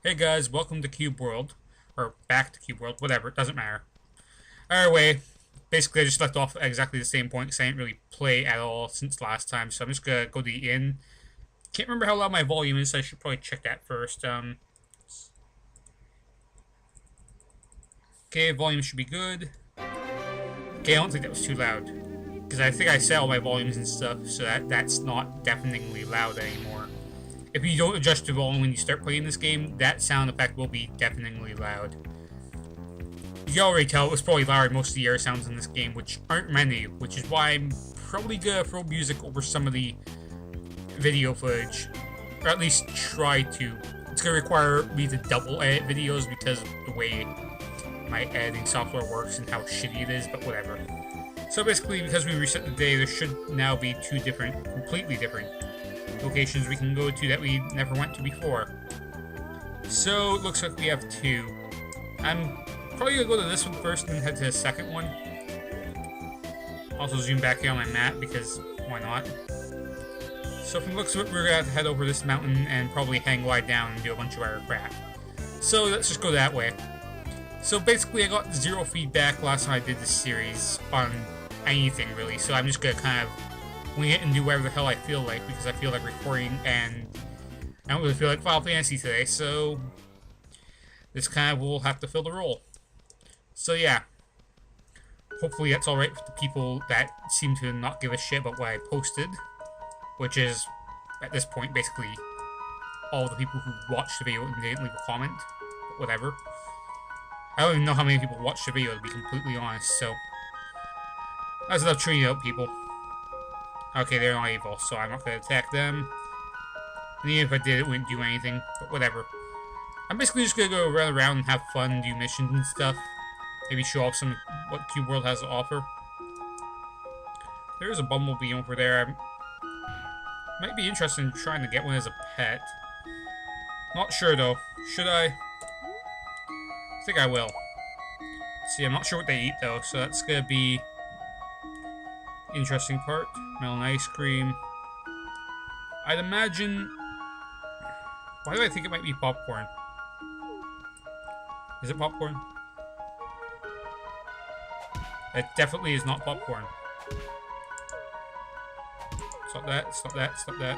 Hey guys, welcome to Cube World. Or back to Cube World, whatever, it doesn't matter. Either way, basically I just left off at exactly the same point because I didn't really play at all since last time, so I'm just gonna go to the inn. Can't remember how loud my volume is, so I should probably check that first. Okay, volume should be good. Okay, I don't think that was too loud. Because I think I set all my volumes and stuff, so that's not deafeningly loud anymore. If you don't adjust the volume when you start playing this game, that sound effect will be deafeningly loud. You can already tell it was probably louder than most of the air sounds in this game, which aren't many, which is why I'm probably gonna throw music over some of the video footage. Or at least try to. It's gonna require me to double edit videos because of the way my editing software works and how shitty it is, but whatever. So basically, because we reset the day, there should now be two completely different locations we can go to that we never went to before. So, it looks like we have two. I'm probably gonna go to this one first and head to the second one. Also zoom back here on my map because why not? So from the looks of it, we're gonna have to head over this mountain and probably hang wide down and do a bunch of our crap. So let's just go that way. So basically I got zero feedback last time I did this series on anything really, so I'm just gonna kind of wing it and do whatever the hell I feel like because I feel like recording and I don't really feel like Final Fantasy today, so this kind of will have to fill the role. So yeah, hopefully that's alright with the people that seem to not give a shit about what I posted, which is, at this point, basically all the people who watched the video and didn't leave a comment, but whatever. I don't even know how many people watched the video, to be completely honest, so that's enough treating out people. Okay, they're not evil, so I'm not going to attack them. And even if I did, it wouldn't do anything, but whatever. I'm basically just going to go run around and have fun, do missions and stuff. Maybe show off some what Cube World has to offer. There is a bumblebee over there. I might be interested in trying to get one as a pet. Not sure though. Should I? I think I will. See, I'm not sure what they eat though, so that's going to be interesting part. Melon ice cream. I'd imagine... Why do I think it might be popcorn? Is it popcorn? It definitely is not popcorn. It's not that, it's not that, it's not that.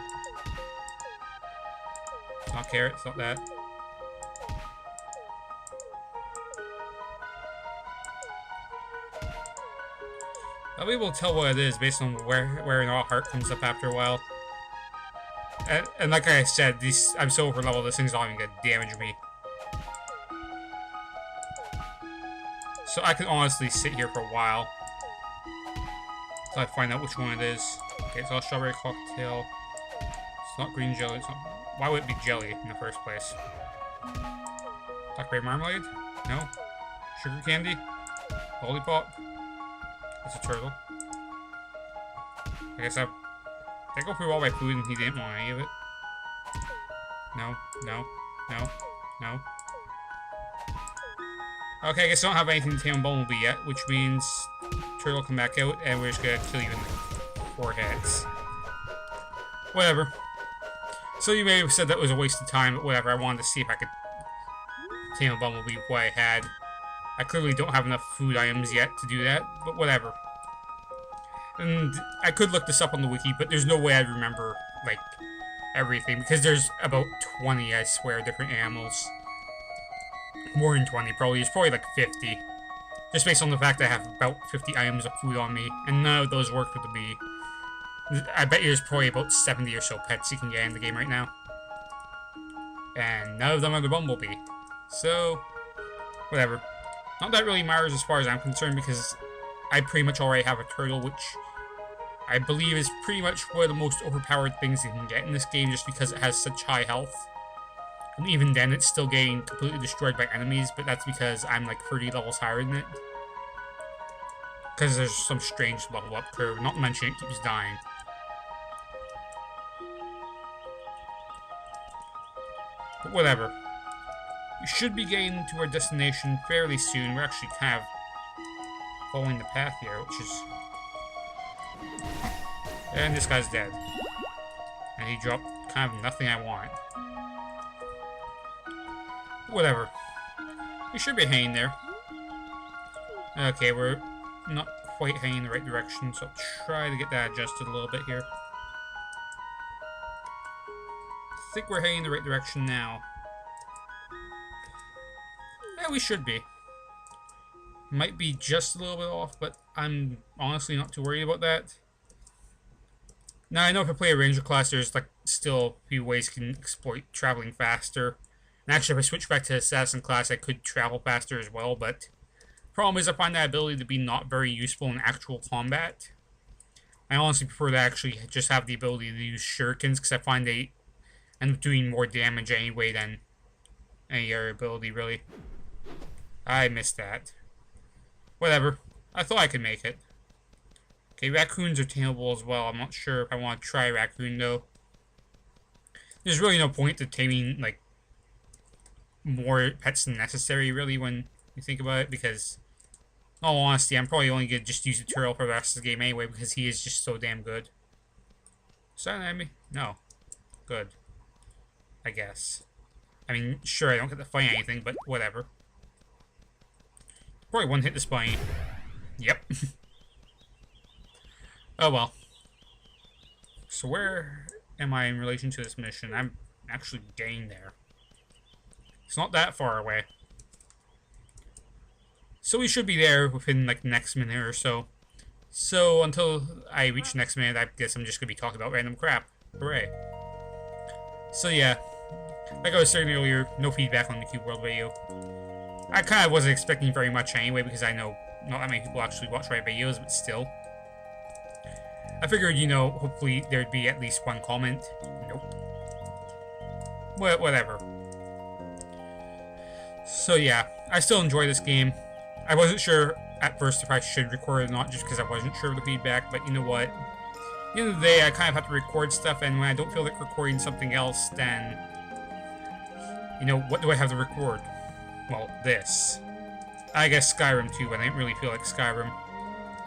It's not carrot, it's not that. I'll be able to tell what it is based on where an heart comes up after a while. And like I said, I'm so over level, this thing's not even gonna damage me. So I can honestly sit here for a while until I find out which one it is. Okay, it's all strawberry cocktail. It's not green jelly. It's not, why would it be jelly in the first place? Blackberry marmalade? No. Sugar candy? Lollipop? It's a turtle. I guess did I go through all my food and he didn't want any of it? No, no, no, no. Okay, I guess I don't have anything to tame Bumblebee yet, which means turtle come back out and we're just gonna kill you in the foreheads. Whatever. So you may have said that was a waste of time, but whatever, I wanted to see if I could tame a Bumblebee with what I had. I clearly don't have enough food items yet to do that, but whatever. And I could look this up on the wiki, but there's no way I'd remember, like, everything, because there's about 20, I swear, different animals. More than 20, probably. It's probably like 50. Just based on the fact that I have about 50 items of food on me, and none of those work with the bee. I bet you there's probably about 70 or so pets you can get in the game right now. And none of them are the Bumblebee. So, whatever. Not that really matters as far as I'm concerned, because I pretty much already have a turtle, which I believe is pretty much one of the most overpowered things you can get in this game, just because it has such high health. And even then, it's still getting completely destroyed by enemies, but that's because I'm like 30 levels higher than it. Because there's some strange level up curve, not to mention it keeps dying. But whatever. We should be getting to our destination fairly soon. We're actually kind of following the path here, which is... And this guy's dead. And he dropped kind of nothing I want. Whatever. We should be heading there. Okay, we're not quite heading in the right direction, so I'll try to get that adjusted a little bit here. I think we're heading in the right direction now. Yeah, we should be. Might be just a little bit off, but I'm honestly not too worried about that. Now, I know if I play a ranger class, there's like still a few ways you can exploit traveling faster. And actually, if I switch back to assassin class, I could travel faster as well, but the problem is I find that ability to be not very useful in actual combat. I honestly prefer to actually just have the ability to use shurikens, because I find they end up doing more damage anyway than any other ability, really. I missed that. Whatever. I thought I could make it. Okay, raccoons are tameable as well. I'm not sure if I want to try raccoon, though. There's really no point to taming, like, more pets than necessary, really, when you think about it, because, in all honesty, I'm probably only going to just use the turtle for the rest of the game anyway, because he is just so damn good. Is that an enemy? No. Good. I guess. I mean, sure, I don't get to fight anything, but whatever. Probably one hit the spine. Yep. Oh well. So where am I in relation to this mission? I'm actually getting there. It's not that far away. So we should be there within like the next minute or so. So until I reach the next minute, I guess I'm just going to be talking about random crap. Hooray. So yeah, like I was saying earlier, no feedback on the Cube World video. I kind of wasn't expecting very much anyway, because I know not that many people actually watch my videos, but still. I figured, you know, hopefully there'd be at least one comment. Nope. Well, whatever. So yeah, I still enjoy this game. I wasn't sure at first if I should record it or not, just because I wasn't sure of the feedback, but you know what? At the end of the day, I kind of have to record stuff, and when I don't feel like recording something else, then, you know, what do I have to record? Well, this. I guess Skyrim too, but I didn't really feel like Skyrim.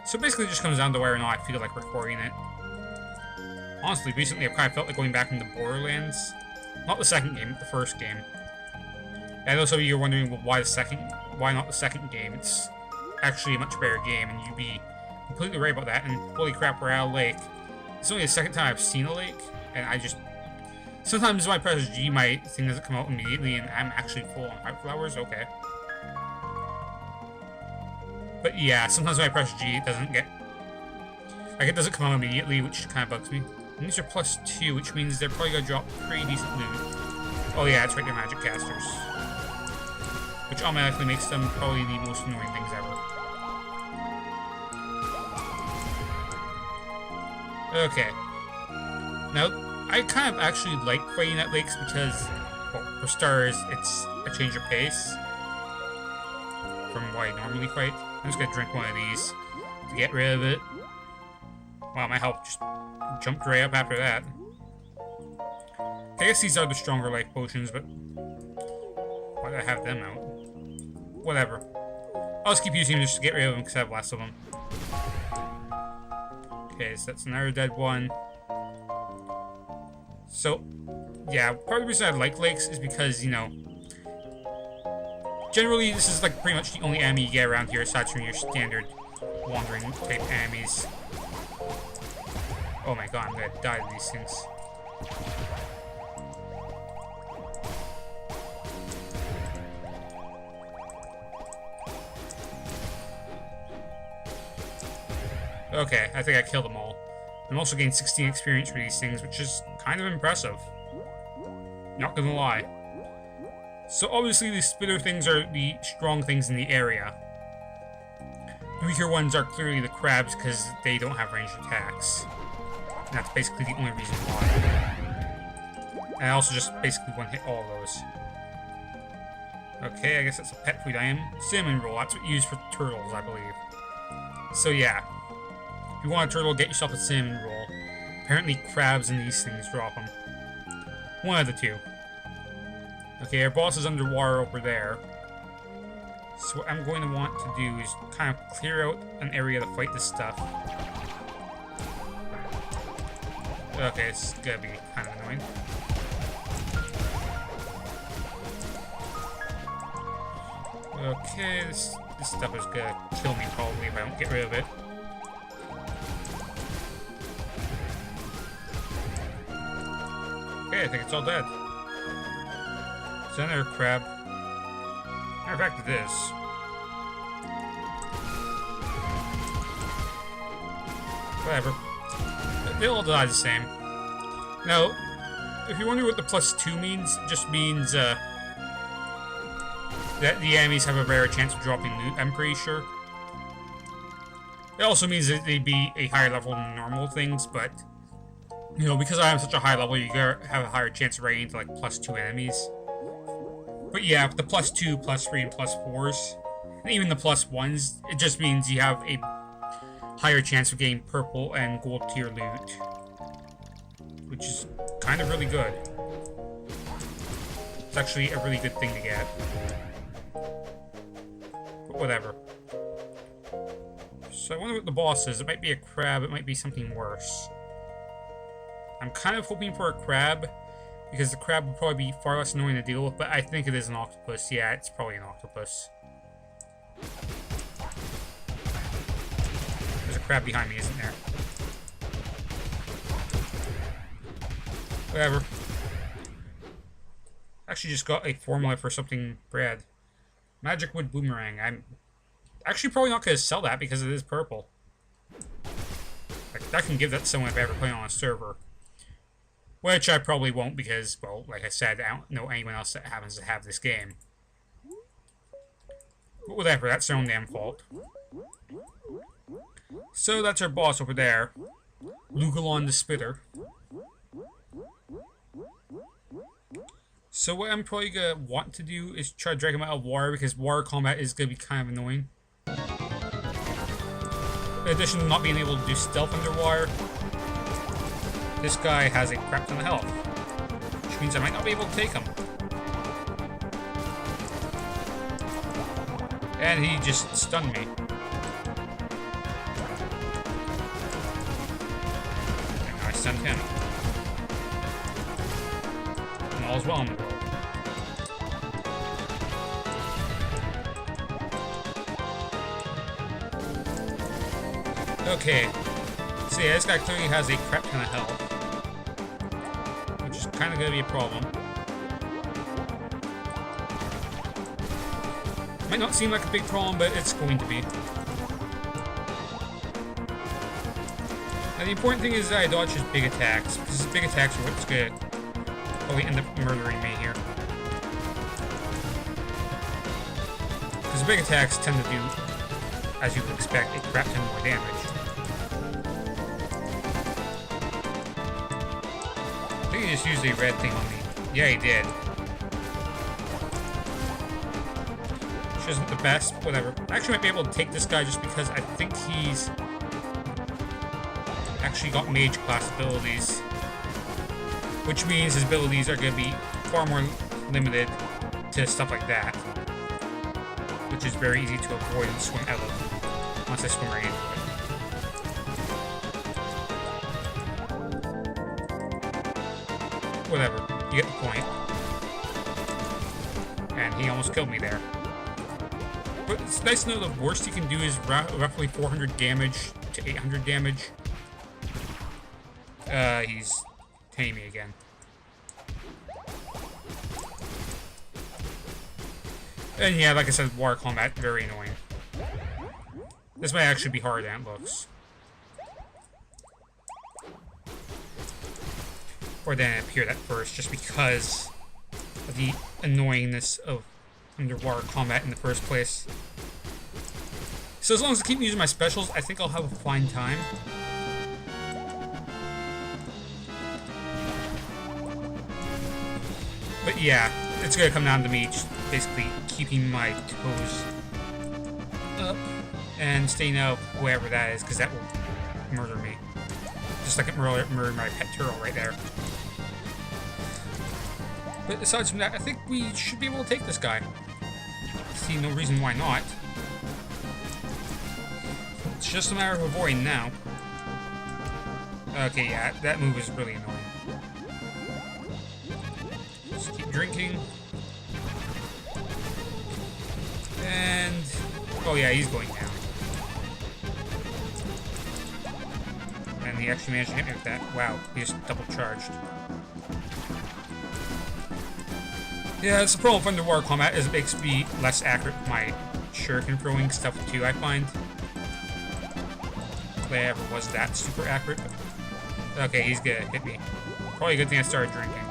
So basically it just comes down to whether or not I feel like recording it. Honestly, recently I've kind of felt like going back into Borderlands. Not the second game, but the first game. I know some of you are wondering, well, why not the second game? It's actually a much better game, and you'd be completely right about that, and holy crap, we're at a lake. It's only the second time I've seen a lake, and I just... Sometimes when I press G, my thing doesn't come out immediately, and I'm actually full on white flowers. Okay. But yeah, sometimes when I press G, it doesn't get... Like, it doesn't come out immediately, which kind of bugs me. And these are +2, which means they're probably going to drop pretty decent loot. Oh yeah, that's right, they're magic casters. Which automatically makes them probably the most annoying things ever. Okay. Now, I kind of actually like fighting at lakes because, well, for starters, it's a change of pace from what I normally fight. I'm just gonna drink one of these to get rid of it. Wow, my health just jumped right up after that. I guess these are the stronger life potions, but why did I have them out? Whatever. I'll just keep using them just to get rid of them because I have less of them. Okay, so that's another dead one. So, yeah, part of the reason I like lakes is because, you know, generally this is like pretty much the only enemy you get around here aside from your standard wandering type enemies. Oh my god, I'm gonna die to these things. Okay, I think I killed them all. I'm also getting 16 experience for these things, which is kind of impressive. Not gonna lie. So obviously the spitter things are the strong things in the area. The weaker ones are clearly the crabs because they don't have ranged attacks. And that's basically the only reason why. And I also just basically one-hit all of those. Okay, I guess that's a pet food item. Cinnamon roll, that's what you use for turtles, I believe. So yeah. If you want a turtle, get yourself a cinnamon roll. Apparently crabs and these things drop them. One of the two. Okay, our boss is underwater over there. So what I'm going to want to do is kind of clear out an area to fight this stuff. Okay, it's gonna be kind of annoying. Okay, this stuff is gonna kill me probably if I don't get rid of it. Okay, I think it's all dead. Is that another crab? Matter of fact, it is. Whatever. They all die the same. Now, if you wonder what the +2 means, it just means that the enemies have a rarer chance of dropping loot, I'm pretty sure. It also means that they'd be a higher level than normal things, but you know, because I am such a high level, you gotta have a higher chance of running into like +2 enemies. But yeah, with the +2, +3, and +4s, and even the +1s, it just means you have a higher chance of getting purple and gold tier loot, which is kind of really good. It's actually a really good thing to get. But whatever. So I wonder what the boss is. It might be a crab, it might be something worse. I'm kind of hoping for a crab, because the crab would probably be far less annoying to deal with, but I think it is an octopus. Yeah, it's probably an octopus. There's a crab behind me, isn't there? Whatever. Actually just got a formula for something rad. Magic wood boomerang. I'm actually probably not going to sell that because it is purple. Like, I can give that to someone if I ever play on a server. Which I probably won't because, well, like I said, I don't know anyone else that happens to have this game. But whatever, that's their own damn fault. So that's our boss over there. Lugalon the Spitter. So what I'm probably going to want to do is try to drag him out of water, because water combat is going to be kind of annoying. In addition to not being able to do stealth underwater, this guy has a crap ton of health, which means I might not be able to take him. And he just stunned me. And now I stunned him. And all's well in the world. Okay. So yeah, this guy clearly has a crap ton of health, which is kind of going to be a problem. Might not seem like a big problem, but it's going to be. Now the important thing is that I dodge his big attacks, because his big attacks are what's going to probably end up murdering me here. Because big attacks tend to do, as you would expect, a crap ton more damage. I think he just used a red thing on me. Yeah, he did. Which isn't the best, whatever. I actually might be able to take this guy just because I think he's actually got mage class abilities. Which means his abilities are going to be far more limited to stuff like that. Which is very easy to avoid and swim out of once I swim right into it. Whatever, you get the point. And he almost killed me there. But it's nice to know the worst he can do is roughly 400 damage to 800 damage. He's hitting me again. And yeah, like I said, water combat, very annoying. This might actually be harder than it looks. Or than it appeared at first, just because of the annoyingness of underwater combat in the first place. So as long as I keep using my specials, I think I'll have a fine time. But yeah, it's gonna come down to me just basically keeping my toes up and staying out of whoever that is, because that will murder me. Just like it murdered my pet turtle right there. But aside from that, I think we should be able to take this guy. I see no reason why not. It's just a matter of avoiding now. Okay, yeah, that move is really annoying. Just keep drinking. Oh yeah, he's going down. And he actually managed to hit me with that. Wow, he just double charged. Yeah, it's the problem with underwater combat is it makes me less accurate with my shuriken throwing stuff too, I find. If I ever was that super accurate. Okay, he's gonna hit me. Probably a good thing I started drinking.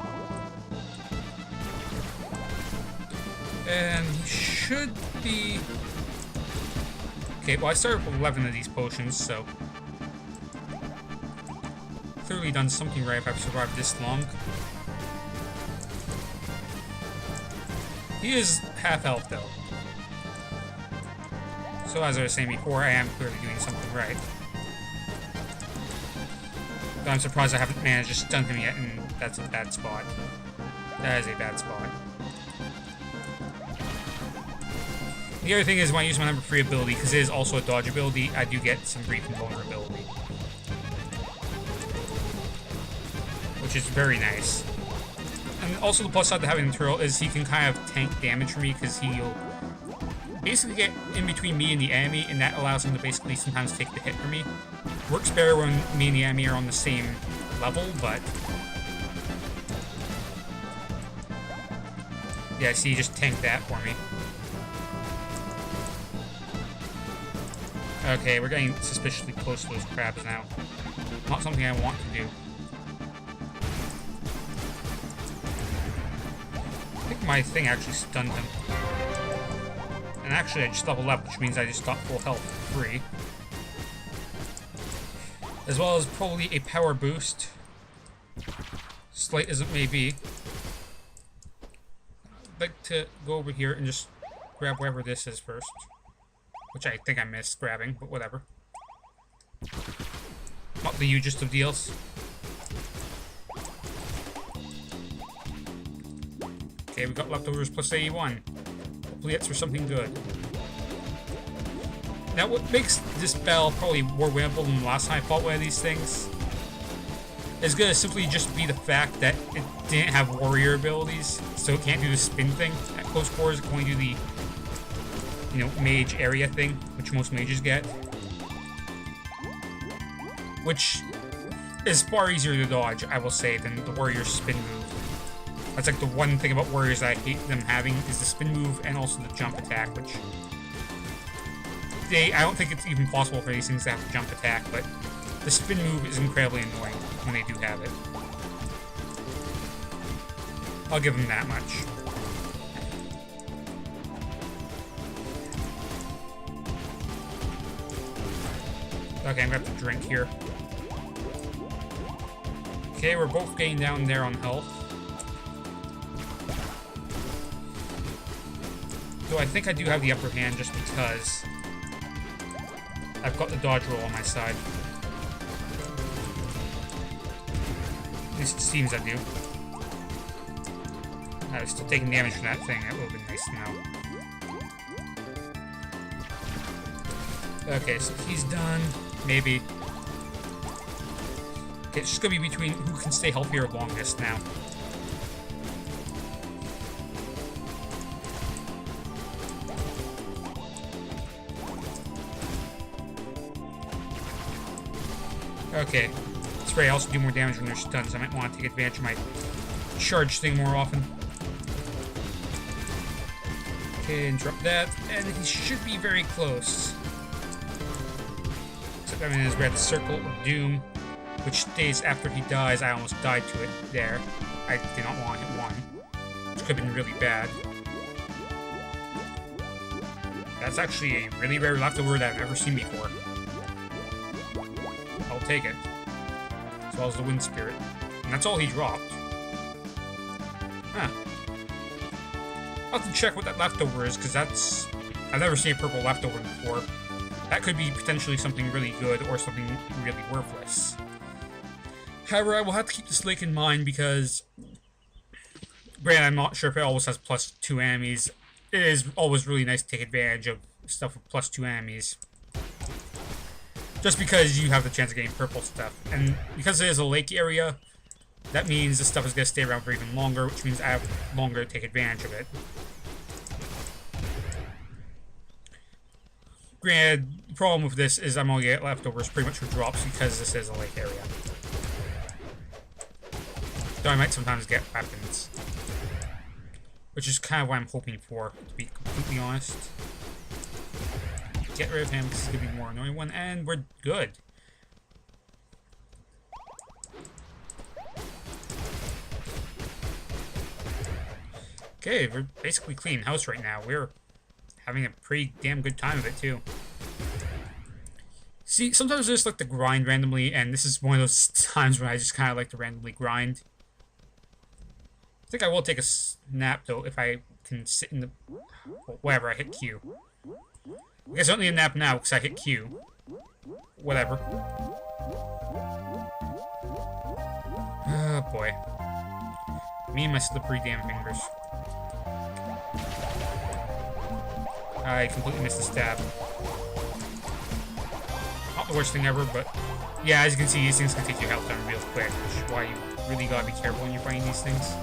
And he should be... Okay, well I started with 11 of these potions, so... Clearly done something right if I've survived this long. He is half health though. So as I was saying before, I am clearly doing something right. But I'm surprised I haven't managed to stun him yet, and that's a bad spot. That is a bad spot. The other thing is when I use my number 3 ability, because it is also a dodge ability, I do get some brief invulnerability. Which is very nice. And also the plus side to having the turtle is he can kind of tank damage for me, because he'll basically get in between me and the enemy, and that allows him to basically sometimes take the hit for me. Works better when me and the enemy are on the same level, but... Yeah, see, he just tanked that for me. Okay, we're getting suspiciously close to those crabs now. Not something I want to do. I think my thing actually stunned him. And actually I just leveled up, which means I just got full health for free. As well as probably a power boost. Slight as it may be. I'd like to go over here and just grab wherever this is first. Which I think I missed grabbing, but whatever. Not the hugest of deals. Okay, we got leftovers plus 81. Hopefully that's for something good. Now what makes this battle probably more winnable than the last time I fought one of these things is gonna simply just be the fact that it didn't have warrior abilities, so it can't do the spin thing at close quarters. It can only do the, you know, mage area thing, which most mages get. Which is far easier to dodge, I will say, than the warrior spin move. That's like the one thing about warriors that I hate them having is the spin move and also the jump attack, which I don't think it's even possible for these things to have a jump attack, but the spin move is incredibly annoying when they do have it. I'll give them that much. Okay, I'm gonna have to drink here. Okay, we're both getting down there on health. Though I think I do have the upper hand just because I've got the dodge roll on my side. At least it seems I do. I was still taking damage from that thing. That would have been nice to know. Okay, so he's done. Maybe. Okay, it's just gonna be between who can stay healthier longest now. Okay. That's right, I also do more damage when they're stunned, so I might want to take advantage of my charge thing more often. Okay, interrupt that, and he should be very close. Except I'm in his red circle of doom, which stays after he dies. I almost died to it there. I did not want to hit one, which could have been really bad. That's actually a really rare leftover that I've never seen before. I'll take it. As well as the Wind Spirit. And that's all he dropped. Huh. I'll have to check what that leftover is, because that's... I've never seen a purple leftover before. That could be potentially something really good, or something really worthless. However, I will have to keep this lake in mind, because... Granted, I'm not sure if it always has plus 2 enemies. It is always really nice to take advantage of stuff with plus 2 enemies. Just because you have the chance of getting purple stuff. And because it is a lake area, that means the stuff is going to stay around for even longer, which means I have longer to take advantage of it. Granted, the problem with this is I'm only get leftovers pretty much for drops because this is a lake area. Though I might sometimes get weapons. Which is kind of what I'm hoping for, to be completely honest. Get rid of him because he's going to be the more annoying one, and we're good. Okay, we're basically clean house right now. We're having a pretty damn good time of it, too. See, sometimes I just like to grind randomly, and this is one of those times when I just kind of like to randomly grind. I think I will take a nap, though, if I can sit in the... Whatever, I hit Q. I guess I don't need a nap now, because I hit Q. Whatever. Oh, boy. Me and my slippery damn fingers. I completely missed the stab. Not the worst thing ever, but... Yeah, as you can see, these things can take your health down real quick, which is why you really gotta be careful when you're fighting these things.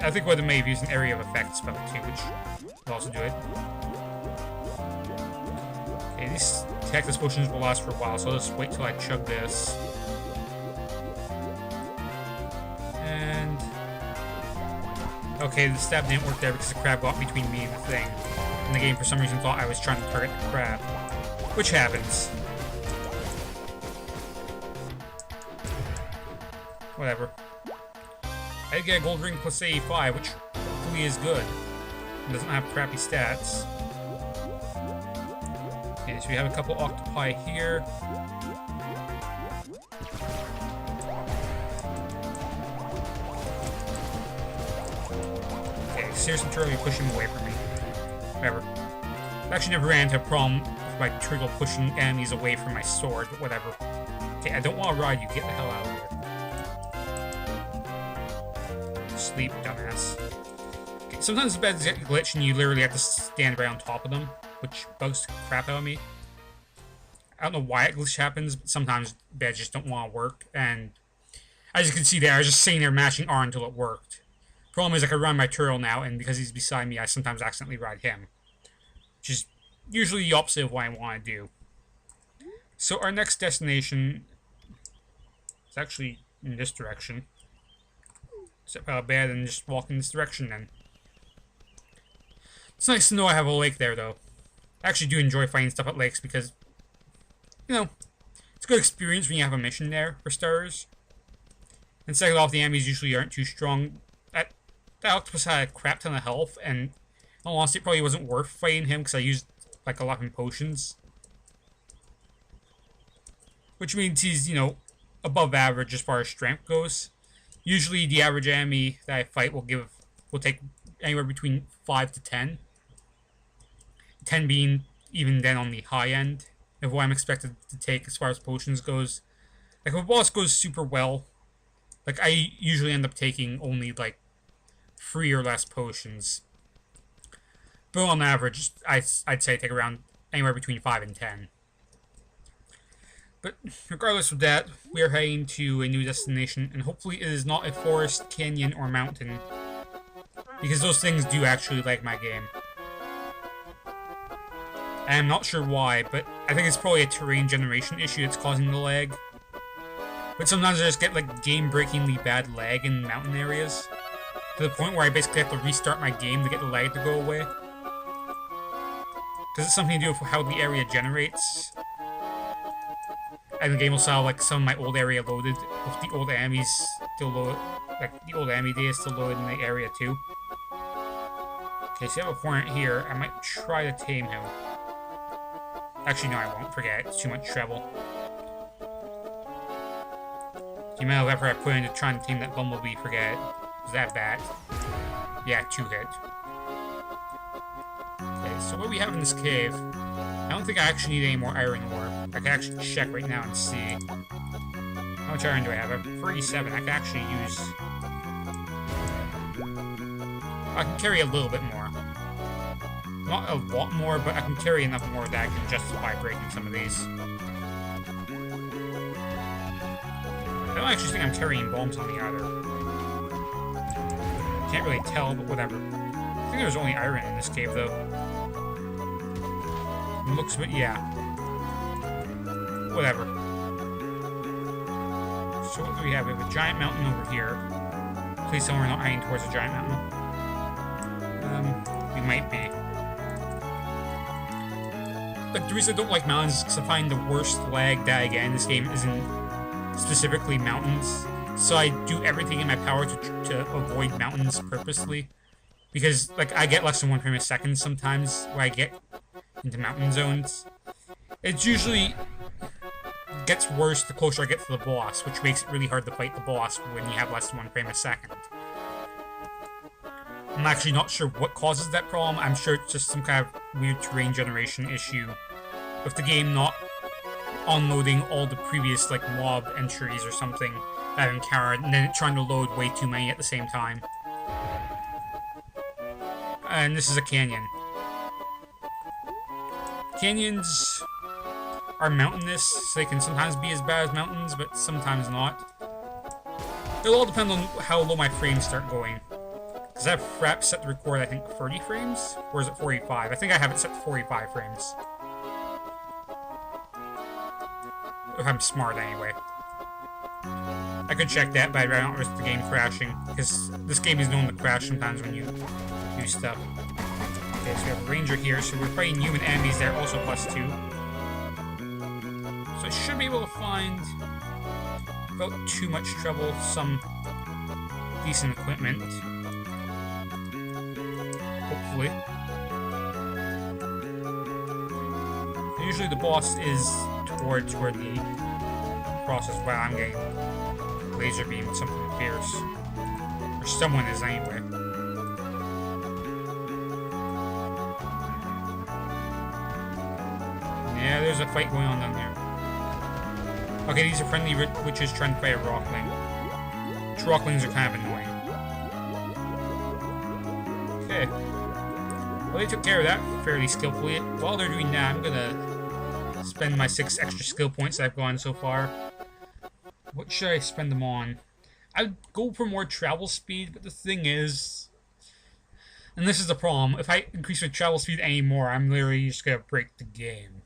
I think what it may have used an area of effect spell too, which will also do it. Okay, these cactus potions will last for a while, so I'll just wait till I chug this. And... Okay, the stab didn't work there because the crab got between me and the thing. And the game for some reason thought I was trying to target the crab. Which happens. Whatever. I get a gold ring plus 85, which hopefully is good. It doesn't have crappy stats. Okay, so we have a couple octopi here. Okay, seriously, Turtle, you're pushing away from me. Whatever. I actually never ran into a problem with my Turtle pushing enemies away from my sword, but whatever. Okay, I don't want to ride you. Get the hell out of here. Sleep, dumbass. Okay, sometimes the beds get glitched and you literally have to stand right on top of them, which bugs the crap out of me. I don't know why it glitch happens, but sometimes beds just don't want to work, and as you can see there, I was just sitting there mashing R until it worked. Problem is I can run my turtle now, and because he's beside me, I sometimes accidentally ride him. Which is usually the opposite of what I want to do. So our next destination is actually in this direction. Except how bad and just walk in this direction then. It's nice to know I have a lake there though. I actually do enjoy finding stuff at lakes because, you know, it's a good experience when you have a mission there, for starters. And second off, the enemies usually aren't too strong. That octopus had a crap ton of health, and in all honesty, it probably wasn't worth fighting him because I used like 11 potions. Which means he's, you know, above average as far as strength goes. Usually the average enemy that I fight will take anywhere between 5 to 10. 10 being even then on the high end of what I'm expected to take as far as potions goes. Like if a boss goes super well, like I usually end up taking only like 3 or less potions. But on average, I'd say take around anywhere between 5 and 10. But regardless of that, we are heading to a new destination, and hopefully it is not a forest, canyon, or mountain. Because those things do actually lag my game. And I'm not sure why, but I think it's probably a terrain generation issue that's causing the lag. But sometimes I just get like game-breakingly bad lag in mountain areas. To the point where I basically have to restart my game to get the lag to go away. Because it's something to do with how the area generates. And the game will still have like some of my old area loaded, with the old enemies still load, like the old enemy data still loaded in the area too. Okay, so I have a hornet here. I might try to tame him. Actually, no, I won't. Forget it. It's too much trouble. The amount of effort I put into trying to tame that bumblebee, forget it. Is that bad? Yeah, 2 hit. Okay, so what do we have in this cave? I don't think I actually need any more iron ore. I can actually check right now and see. How much iron do I have? I have 37. I can actually use... I can carry a little bit more. Not a lot more, but I can carry enough more that I can justify breaking some of these. I don't actually think I'm carrying bombs on me either. Can't really tell, but whatever. I think there's only iron in this cave, though. Looks a bit, yeah. Whatever. So what do we have? We have a giant mountain over here. Please tell me we're not heading towards a giant mountain. We might be. Like, the reason I don't like mountains is because I find the worst lag that I get in this game isn't specifically mountains. So I do everything in my power to avoid mountains purposely. Because, like, I get less than 1 frame a second sometimes when I get into mountain zones. It's usually gets worse the closer I get to the boss, which makes it really hard to fight the boss when you have less than 1 frame a second. I'm actually not sure what causes that problem. I'm sure it's just some kind of weird terrain generation issue with the game not unloading all the previous, like, mob entries or something that I've encountered, and then it trying to load way too many at the same time. And this is a canyon. Canyons are mountainous, so they can sometimes be as bad as mountains, but sometimes not. It'll all depend on how low my frames start going. Because I have fraps set to record, I think, 30 frames? Or is it 45? I think I have it set to 45 frames. If I'm smart, anyway. I could check that, but I'd rather not risk the game crashing, because this game is known to crash sometimes when you do stuff. Okay, so we have a ranger here, so we're fighting human enemies there, also +2. So I should be able to find, without too much trouble, some decent equipment. Hopefully. Usually the boss is towards where the cross is. Wow, I'm getting laser beam something fierce. Or someone is anyway. Yeah, there's a fight going on down there. Okay, these are friendly witches trying to fight a rockling. Which rocklings are kind of annoying. Okay. Well, they took care of that fairly skillfully. While they're doing that, I'm gonna spend my 6 extra skill points that I've gotten so far. What should I spend them on? I'd go for more travel speed, but the thing is... And this is the problem. If I increase my travel speed anymore, I'm literally just gonna break the game.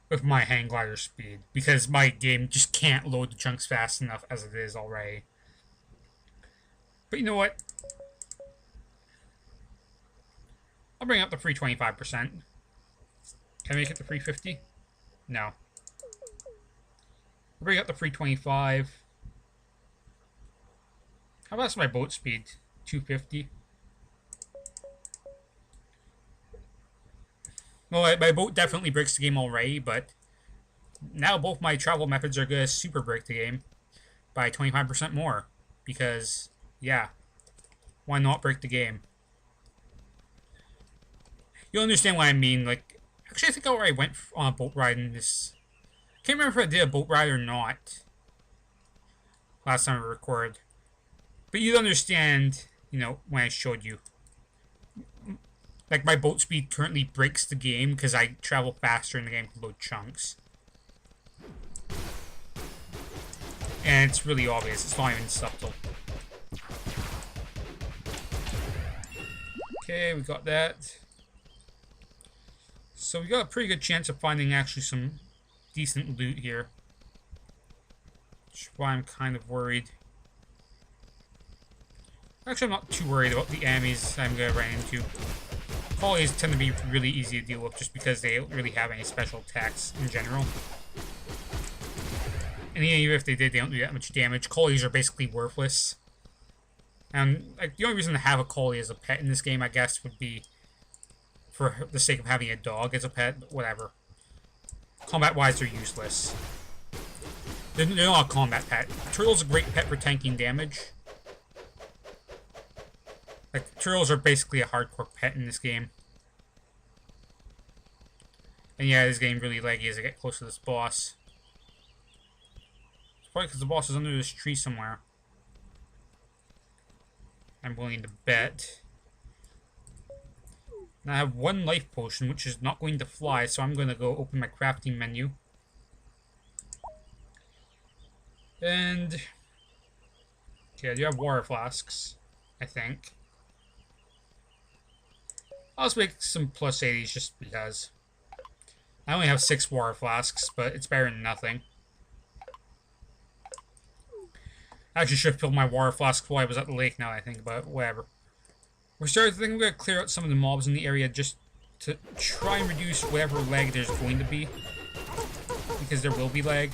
With my hang glider speed. Because my game just can't load the chunks fast enough as it is already. But you know what? I'll bring up the free 25%. Can I make it to free 50? No. I'll bring up the free 25. How about my boat speed? 250. Well, my boat definitely breaks the game already, but now both my travel methods are going to super break the game by 25% more. Because, yeah, why not break the game? You'll understand what I mean. Like, actually, I think I already went on a boat ride in this. I can't remember if I did a boat ride or not last time I recorded. But you'd understand, you know, when I showed you. Like, my boat speed currently breaks the game because I travel faster in the game to load chunks. And it's really obvious. It's not even subtle. Okay, we got that. So we got a pretty good chance of finding actually some decent loot here. Which is why I'm kind of worried. Actually, I'm not too worried about the enemies I'm going to run into. Collies tend to be really easy to deal with just because they don't really have any special attacks in general. And even if they did, they don't do that much damage. Collies are basically worthless. And like, the only reason to have a collie as a pet in this game, I guess, would be for the sake of having a dog as a pet, but whatever. Combat-wise, they're useless. They're not a combat pet. Turtle's a great pet for tanking damage. Like, turtles are basically a hardcore pet in this game. And yeah, this game really laggy as I get close to this boss. It's probably because the boss is under this tree somewhere. I'm willing to bet. Now I have 1 life potion, which is not going to fly, so I'm going to go open my crafting menu. And... okay, I do have water flasks, I think. I'll just make some plus 80s just because. I only have 6 water flasks, but it's better than nothing. I actually should have filled my water flask while I was at the lake now that I think about it. Whatever. We're starting to think we're going to clear out some of the mobs in the area just to try and reduce whatever lag there's going to be. Because there will be lag.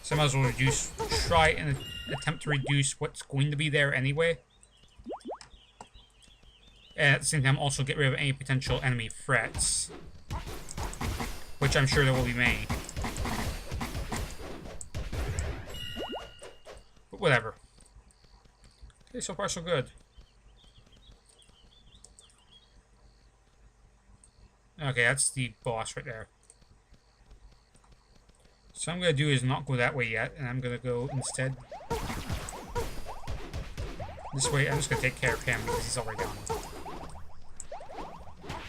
So I might as well try and attempt to reduce what's going to be there anyway. And at the same time also get rid of any potential enemy threats. Which I'm sure there will be many. But whatever. Okay, so far so good. Okay, that's the boss right there. So what I'm going to do is not go that way yet, and I'm going to go instead this way. I'm just going to take care of him because he's already down.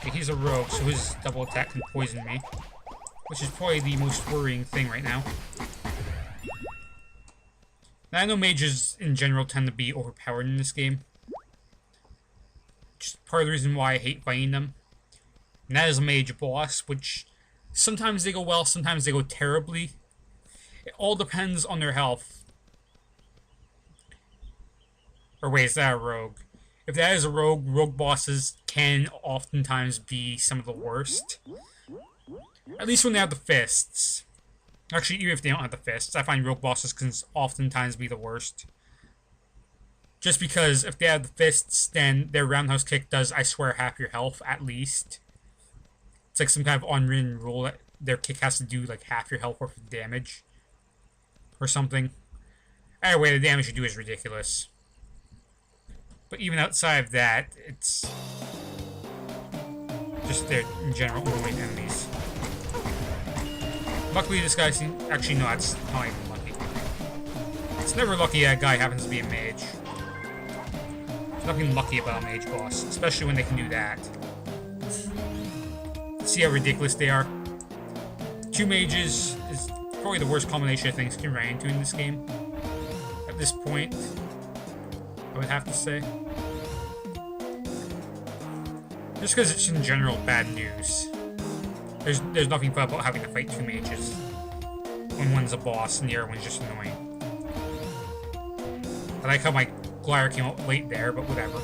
Okay, he's a rogue, so his double attack can poison me. Which is probably the most worrying thing right now. Now, I know mages in general tend to be overpowered in this game. Just part of the reason why I hate fighting them. And that is a mage boss, which sometimes they go well, sometimes they go terribly. It all depends on their health. Or wait, is that a rogue? If that is a rogue, rogue bosses can oftentimes be some of the worst. At least when they have the fists. Actually, even if they don't have the fists, I find rogue bosses can oftentimes be the worst. Just because if they have the fists, then their roundhouse kick does, I swear, half your health, at least. It's like some kind of unwritten rule that their kick has to do like half your health worth of damage. Or something. Anyway, the damage you do is ridiculous. But even outside of that, it's just they're, in general, annoying enemies. Luckily, this guy seems... Actually, no, that's not even lucky. It's never lucky that guy happens to be a mage. There's nothing lucky about a mage boss, especially when they can do that. See how ridiculous they are? 2 mages is probably the worst combination of things you can run into in this game. At this point, I would have to say. Just because it's in general bad news. There's nothing fun about having to fight 2 mages. When one's a boss and the other one's just annoying. I like how my glider came out late there, but whatever.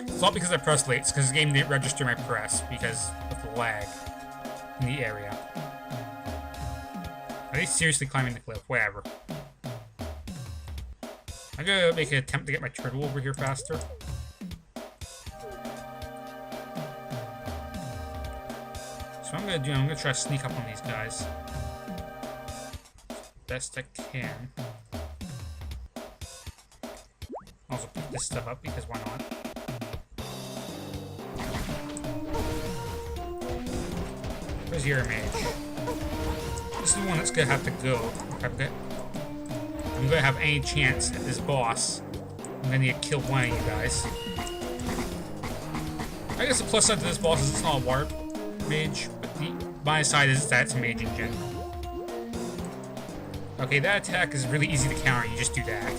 It's not because I pressed late, it's because the game didn't register my press because of the lag in the area. Are they seriously climbing the cliff? Whatever. I'm gonna make an attempt to get my turtle over here faster. So what I'm gonna do, I'm gonna try to sneak up on these guys. Best I can. Also pick this stuff up because why not? Where's your mage? This is the one that's gonna have to go. I'm gonna have any chance at this boss. I'm gonna need to kill one of you guys. I guess the plus side to this boss is it's not a warp mage, but the minus side is that it's a mage in general. Okay, that attack is really easy to counter, you just do that.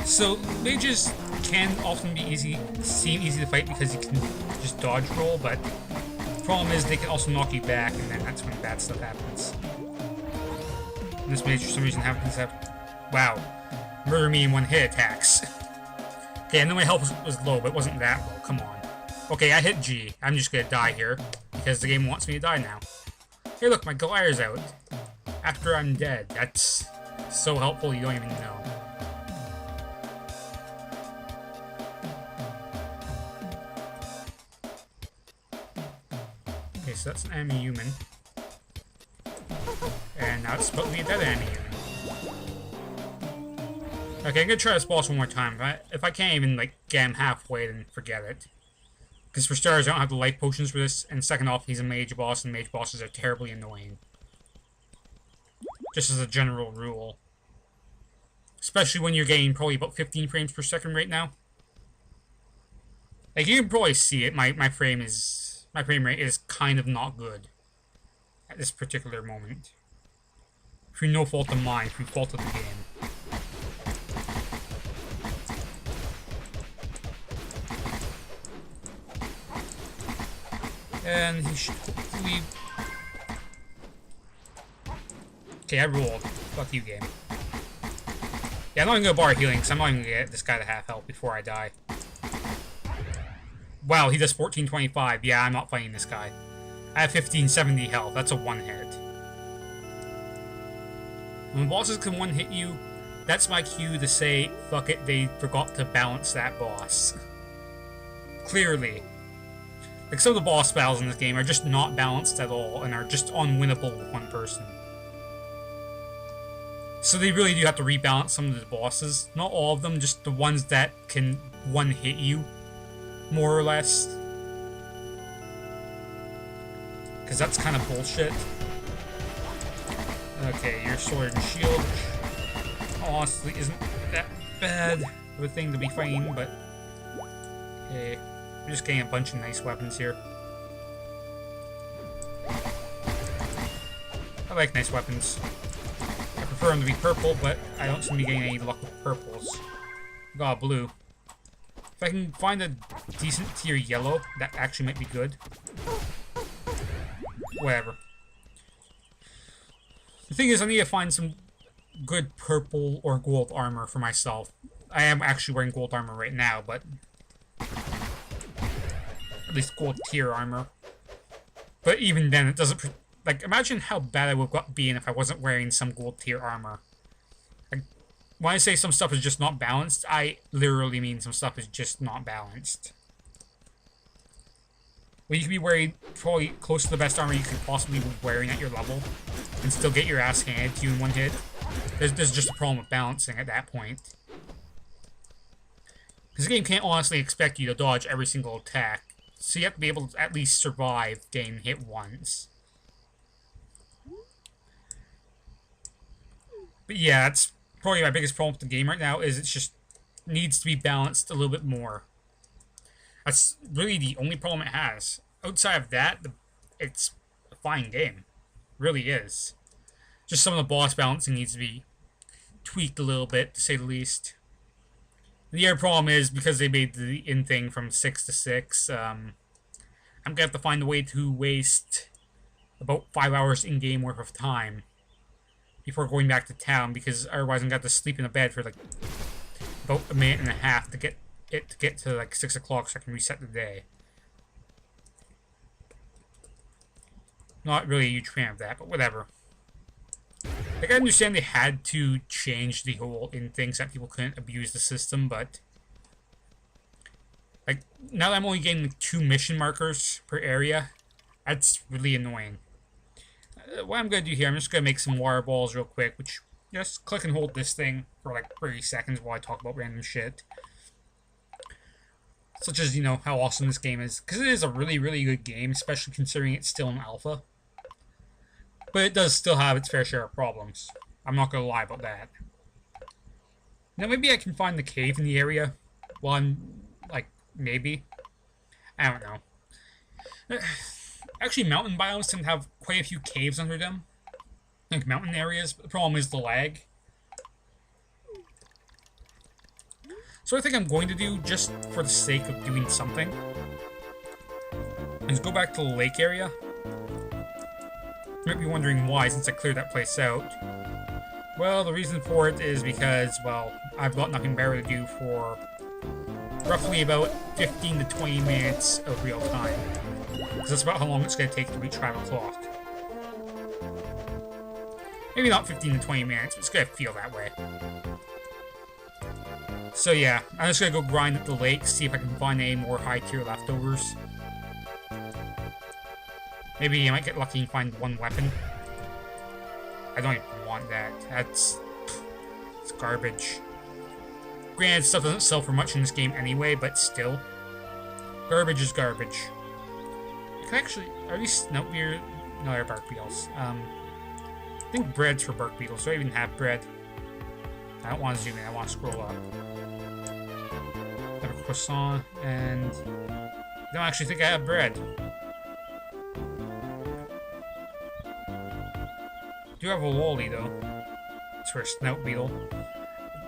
So, mages can often be seem easy to fight because you can just dodge roll, but the problem is they can also knock you back, and then that's when bad stuff happens. And this mage for some reason happens to have... Wow. Murder me in one hit attacks. Okay, I know my health was low, but it wasn't that low, come on. Okay, I hit G. I'm just gonna die here, because the game wants me to die now. Hey look, my glider's out. After I'm dead. That's so helpful you don't even know. Okay, so that's an enemy human. And now it's supposed to be a dead enemy human. Okay, I'm gonna try this boss one more time. If I can't even, like, get him halfway, then forget it. Because for starters, I don't have the life potions for this, and second off, he's a mage boss, and mage bosses are terribly annoying. Just as a general rule. Especially when you're getting probably about 15 frames per second right now. Like, you can probably see it, my frame rate is kind of not good at this particular moment. Through no fault of mine, through fault of the game. And he should hopefully... Okay, I rolled. Fuck you, game. Yeah, I'm not even gonna bar healing, because I'm not even gonna get this guy to half health before I die. Wow, he does 1425. Yeah, I'm not fighting this guy. I have 1570 health. That's a one hit. When bosses can one hit you, that's my cue to say, fuck it, they forgot to balance that boss. Clearly. Like, some of the boss battles in this game are just not balanced at all, and are just unwinnable with one person. So they really do have to rebalance some of the bosses. Not all of them, just the ones that can one-hit you, more or less. Because that's kind of bullshit. Okay, your sword and shield, which honestly isn't that bad of a thing to be fighting, but... Okay, I'm just getting a bunch of nice weapons here. I like nice weapons. I prefer them to be purple, but I don't seem to be getting any luck with purples. Got blue. If I can find a decent tier yellow, that actually might be good. Whatever. The thing is, I need to find some good purple or gold armor for myself. I am actually wearing gold armor right now, but... At least gold tier armor. But even then, it doesn't... Like, imagine how bad I would be if I wasn't wearing some gold tier armor. Like, when I say some stuff is just not balanced, I literally mean some stuff is just not balanced. Well, you could be wearing probably close to the best armor you could possibly be wearing at your level, and still get your ass handed to you in one hit. There's just a problem with balancing at that point. Because the game can't honestly expect you to dodge every single attack, so you have to be able to at least survive getting hit once. But yeah, that's probably my biggest problem with the game right now, is it just needs to be balanced a little bit more. That's really the only problem it has. Outside of that, it's a fine game. It really is. Just some of the boss balancing needs to be tweaked a little bit, to say the least. The other problem is, because they made the in thing from 6 to 6, I'm going to have to find a way to waste about 5 hours in-game worth of time before going back to town, because otherwise I'm going to have to sleep in a bed for like about a minute and a half to get to like 6 o'clock so I can reset the day. Not really a huge fan of that, but whatever. Like, I understand they had to change the whole in thing so that people couldn't abuse the system, but like, now that I'm only getting 2 mission markers per area, that's really annoying. What I'm going to do here, I'm just going to make some water balls real quick, which, just click and hold this thing for like 30 seconds while I talk about random shit. Such as, you know, how awesome this game is. Because it is a really, really good game, especially considering it's still in alpha. But it does still have its fair share of problems. I'm not going to lie about that. Now, maybe I can find the cave in the area. Well, I'm, like, maybe. I don't know. Actually, mountain biomes tend to have quite a few caves under them. Like, mountain areas. But the problem is the lag. So I think I'm going to do, just for the sake of doing something, is go back to the lake area. You might be wondering why, since I cleared that place out. Well, the reason for it is because, well, I've got nothing better to do for roughly about 15 to 20 minutes of real time. Because that's about how long it's going to take to reach 5 o'clock. Maybe not 15 to 20 minutes, but it's going to feel that way. So yeah, I'm just gonna go grind at the lake, see if I can find any more high tier leftovers. Maybe I might get lucky and find one weapon. I don't even want that. It's garbage. Granted, stuff doesn't sell for much in this game anyway, but still. Garbage is garbage. I can actually... Are these snout beer? No, they're bark beetles. I think bread's for bark beetles. Do I even have bread? I don't want to zoom in, I want to scroll up. I have a croissant, and I don't actually think I have bread. I do have a lolly, though. It's for a snout beetle.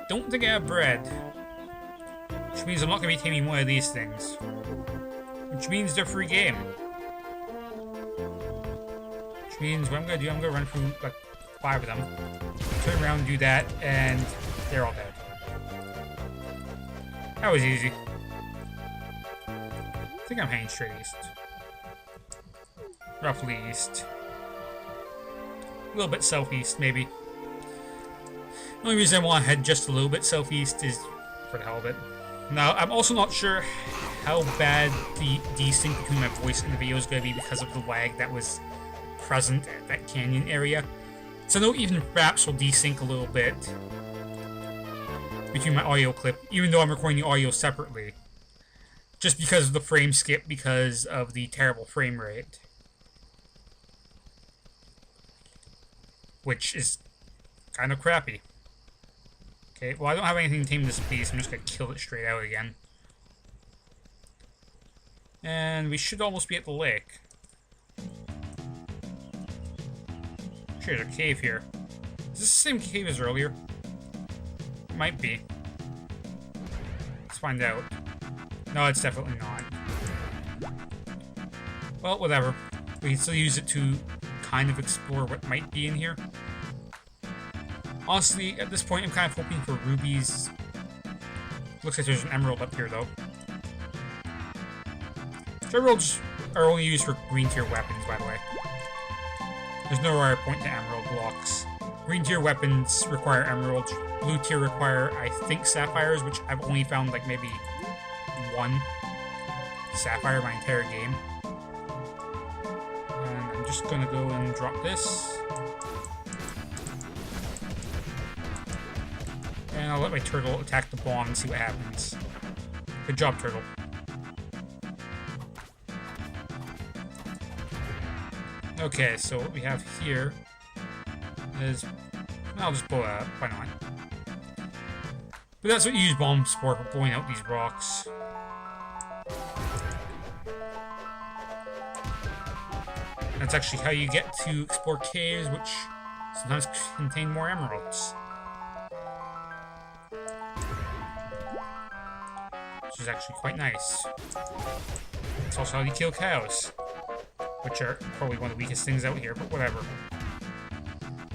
Don't think I have bread. Which means I'm not going to be taming one of these things. Which means they're free game. Which means what I'm gonna do, I'm gonna run through like 5 of them, turn around and do that, and they're all dead. That was easy. I think I'm heading straight east. Roughly east. A little bit southeast, maybe. The only reason I want to head just a little bit southeast is for the hell of it. Now, I'm also not sure how bad the desync between my voice and the video is going to be because of the lag that was present at that canyon area. So I know even Fraps will desync a little bit between my audio clip, even though I'm recording the audio separately. Just because of the frame skip, because of the terrible frame rate. Which is kind of crappy. Okay, well I don't have anything to tame this beast, I'm just gonna kill it straight out again. And we should almost be at the lake. Sure, there's a cave here. Is this the same cave as earlier? It might be. Let's find out. No, it's definitely not. Well, whatever. We can still use it to kind of explore what might be in here. Honestly, at this point, I'm kind of hoping for rubies. Looks like there's an emerald up here, though. So emeralds are only used for green tier weapons, by the way. There's no rare point to emerald blocks. Green tier weapons require emeralds. Blue tier require, I think, sapphires, which I've only found like maybe 1 sapphire my entire game. And I'm just gonna go and drop this. And I'll let my turtle attack the bomb and see what happens. Good job, turtle. Okay, so what we have here is... I'll just blow it up, why not? But that's what you use bombs for blowing out these rocks. That's actually how you get to explore caves, which sometimes contain more emeralds. Which is actually quite nice. It's also how you kill cows, which are probably one of the weakest things out here, but whatever.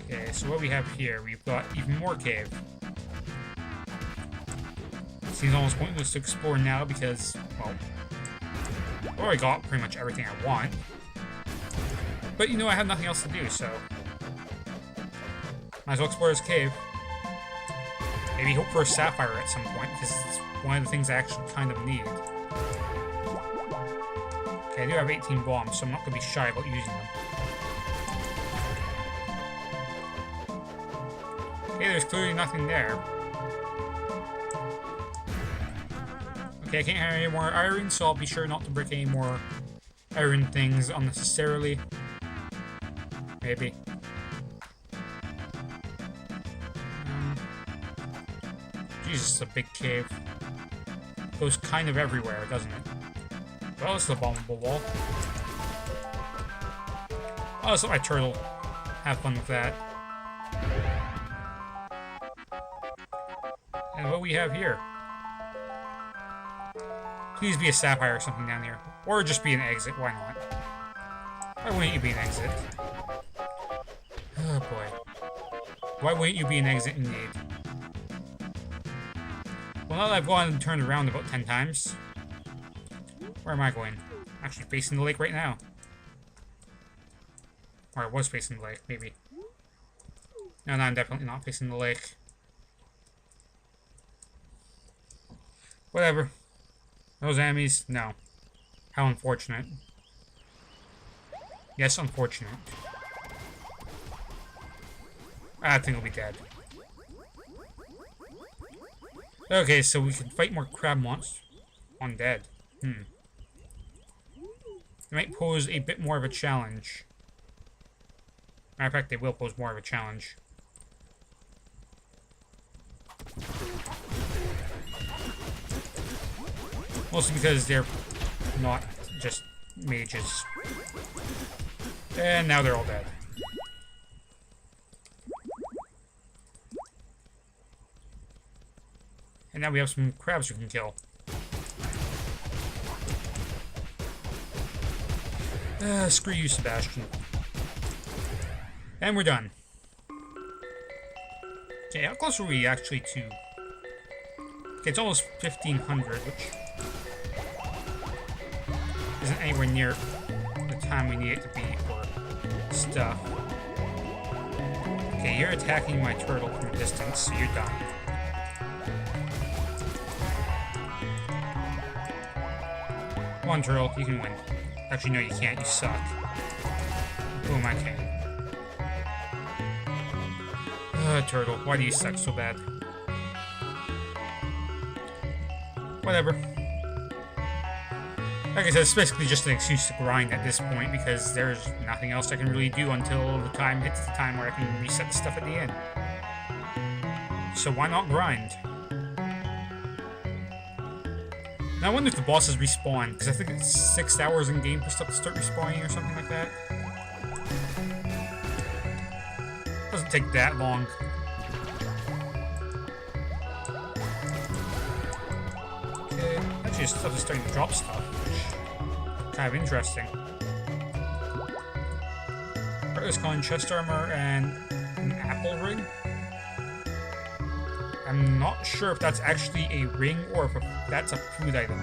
Okay, so what we have here, we've got even more cave. Seems almost pointless to explore now because, well, I already got pretty much everything I want. But you know, I have nothing else to do, so might as well explore this cave. Maybe hope for a sapphire at some point, because it's one of the things I actually kind of need. Okay, I do have 18 bombs, so I'm not going to be shy about using them. Okay, there's clearly nothing there. Okay, I can't have any more iron, so I'll be sure not to break any more iron things unnecessarily. Maybe. Jesus, it's a big cave. Goes kind of everywhere, doesn't it? Well, it's the bombable wall. I'll just let my turtle have fun with that. And what we have here? Please be a sapphire or something down here. Or just be an exit, why not? Why wouldn't you be an exit? Oh boy. Why wouldn't you be an exit indeed? Well, now that I've gone and turned around about 10 times, where am I going? I'm actually facing the lake right now. Or I was facing the lake, maybe. No, I'm definitely not facing the lake. Whatever. Those enemies? No. How unfortunate. Yes, unfortunate. I think he'll be dead. Okay, so we can fight more crab monsters. Undead. It might pose a bit more of a challenge. Matter of fact, they will pose more of a challenge. Mostly because they're not just mages. And now they're all dead. And now we have some crabs we can kill. Screw you, Sebastian. And we're done. Okay, how close are we actually to... Okay, it's almost 1500, which isn't anywhere near the time we need it to be for stuff. Okay, you're attacking my turtle from a distance, so you're done. Come on, turtle, you can win. Actually, no, you can't. You suck. Boom, I can. Turtle, why do you suck so bad? Whatever. Like I said, it's basically just an excuse to grind at this point because there's nothing else I can really do until the time hits the time where I can reset the stuff at the end. So why not grind? Now I wonder if the bosses respawn, because I think it's 6 hours in game for stuff to start respawning or something like that. Doesn't take that long. Okay, actually stuff is starting to drop stuff, which is kind of interesting. Artist coin, chest armor, and an apple ring. I'm not sure if that's actually a ring or if that's a food item.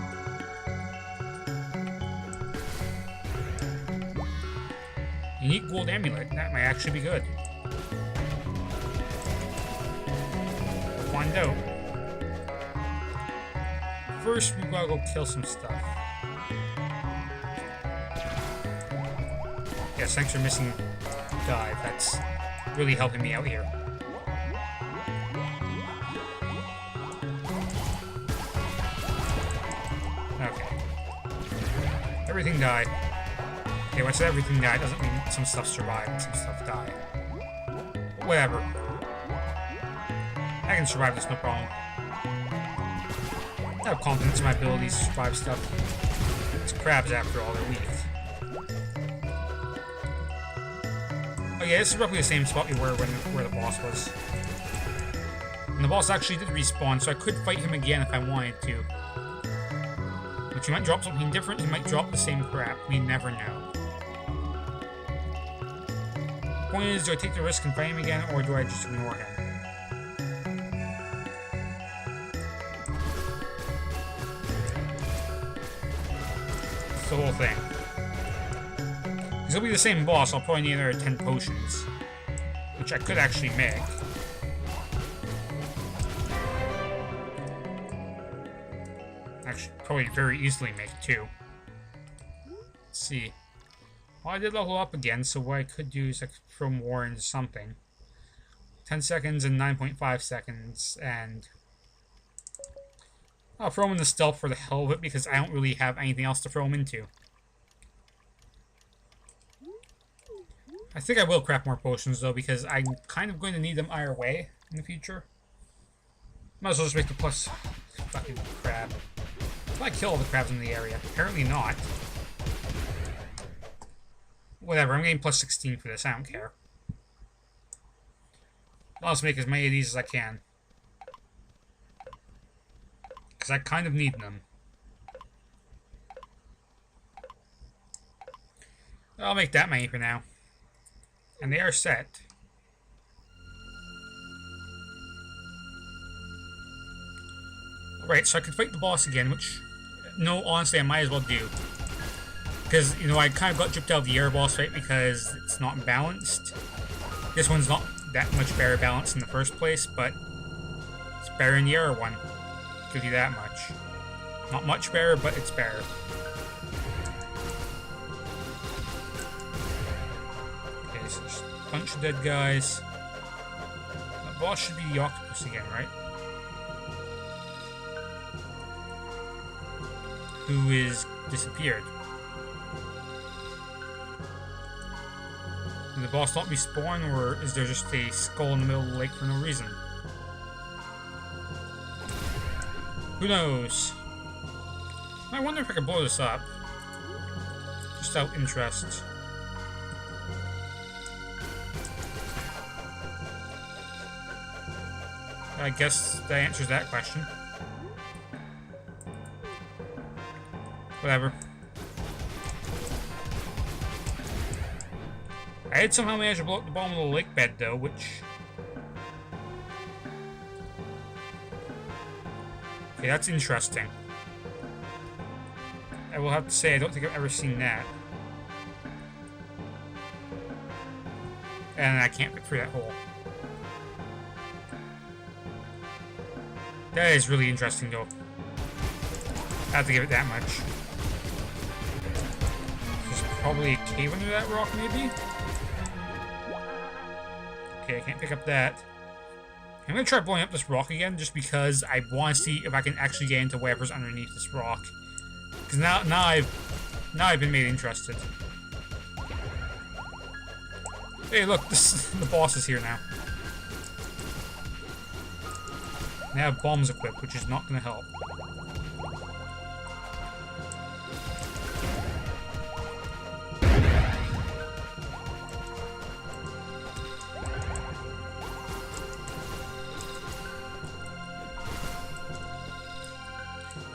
Unique gold amulet. That might actually be good. We'll find out. First, we gotta go kill some stuff. Yes, thanks for missing dive. That's really helping me out here. Everything died. Okay, when I said everything died, doesn't mean some stuff survived and some stuff died. But whatever. I can survive this, no problem. I have confidence in my abilities to survive stuff. It's crabs after all, they're weak. Oh yeah, this is roughly the same spot we were where the boss was. And the boss actually did respawn, so I could fight him again if I wanted to. But he might drop something different, he might drop the same crap. We never know. Point is, do I take the risk and fight him again, or do I just ignore him? It's the whole thing. Because it'll be the same boss, I'll probably need another 10 potions. Which I could actually make. Actually, probably very easily make too. Let's see. Well, I did level up again, so what I could do is I could throw more into something. 10 seconds and 9.5 seconds, and I'll throw him in the stealth for the hell of it because I don't really have anything else to throw him into. I think I will craft more potions though because I'm kind of going to need them either way in the future. Might as well just make the plus fucking crab. Will I kill all the crabs in the area? Apparently not. Whatever, I'm getting plus 16 for this, I don't care. I'll just make as many of these as I can. Because I kind of need them. I'll make that many for now. And they are set. Alright, so I could fight the boss again, which... No, honestly, I might as well do. Because, you know, I kind of got gypped out of the air boss fight because it's not balanced. This one's not that much better balanced in the first place, but it's better than the air one. I'll give you that much. Not much better, but it's better. Okay, so just a bunch of dead guys. The boss should be the octopus again, right? Who is disappeared. Did the boss not respawn, or is there just a skull in the middle of the lake for no reason? Who knows? I wonder if I could blow this up. Just out of interest. I guess that answers that question. Whatever. I I did somehow manage to blow up the bottom of the lake bed, though, which... Okay, that's interesting. I will have to say, I don't think I've ever seen that. And I can't fit through that hole. That is really interesting, though. I have to give it that much. There's probably a cave under that rock, maybe? Okay, I can't pick up that. I'm gonna try blowing up this rock again, just because I want to see if I can actually get into whatever's underneath this rock. Because now I've been made interested. Hey, look, the boss is here now. They have bombs equipped, which is not gonna help.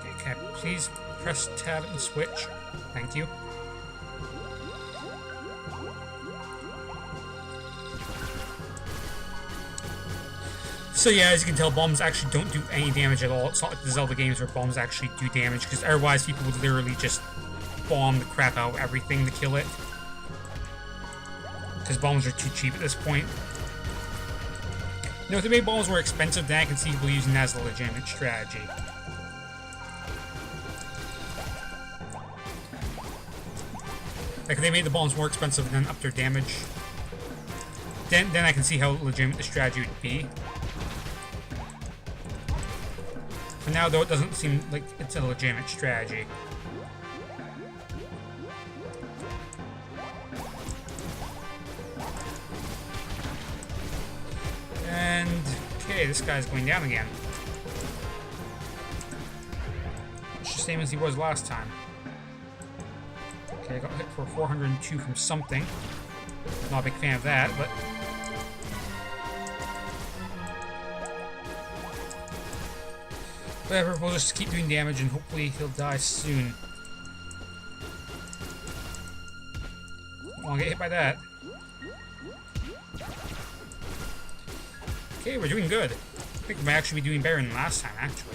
Okay, can I please press tab and switch? Thank you. So yeah, as you can tell, bombs actually don't do any damage at all. It's not like the Zelda games where bombs actually do damage, because otherwise people would literally just bomb the crap out of everything to kill it. Because bombs are too cheap at this point. You know, if they made bombs more expensive, then I can see people using that as a legitimate strategy. Like, if they made the bombs more expensive and then up their damage, then I can see how legitimate the strategy would be. For now, though, it doesn't seem like it's a legitimate strategy. And, okay, this guy's going down again. It's the same as he was last time. Okay, I got hit for 402 from something. Not a big fan of that, but... whatever, we'll just keep doing damage and hopefully he'll die soon. I won't get hit by that. Okay, we're doing good. I think we might actually be doing better than last time, actually.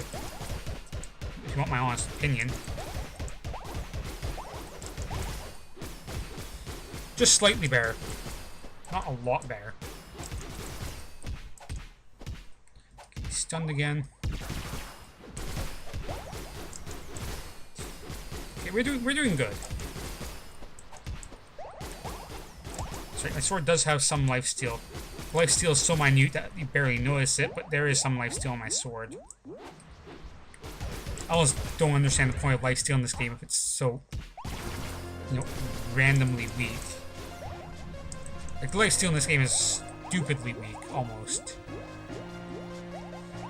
If you want my honest opinion. Just slightly better. Not a lot better. Okay, stunned again. Okay, we're doing good. Sorry, my sword does have some lifesteal. Lifesteal is so minute that you barely notice it, but there is some lifesteal on my sword. I almost don't understand the point of lifesteal in this game if it's so, you know, randomly weak. Like, the lifesteal in this game is stupidly weak, almost.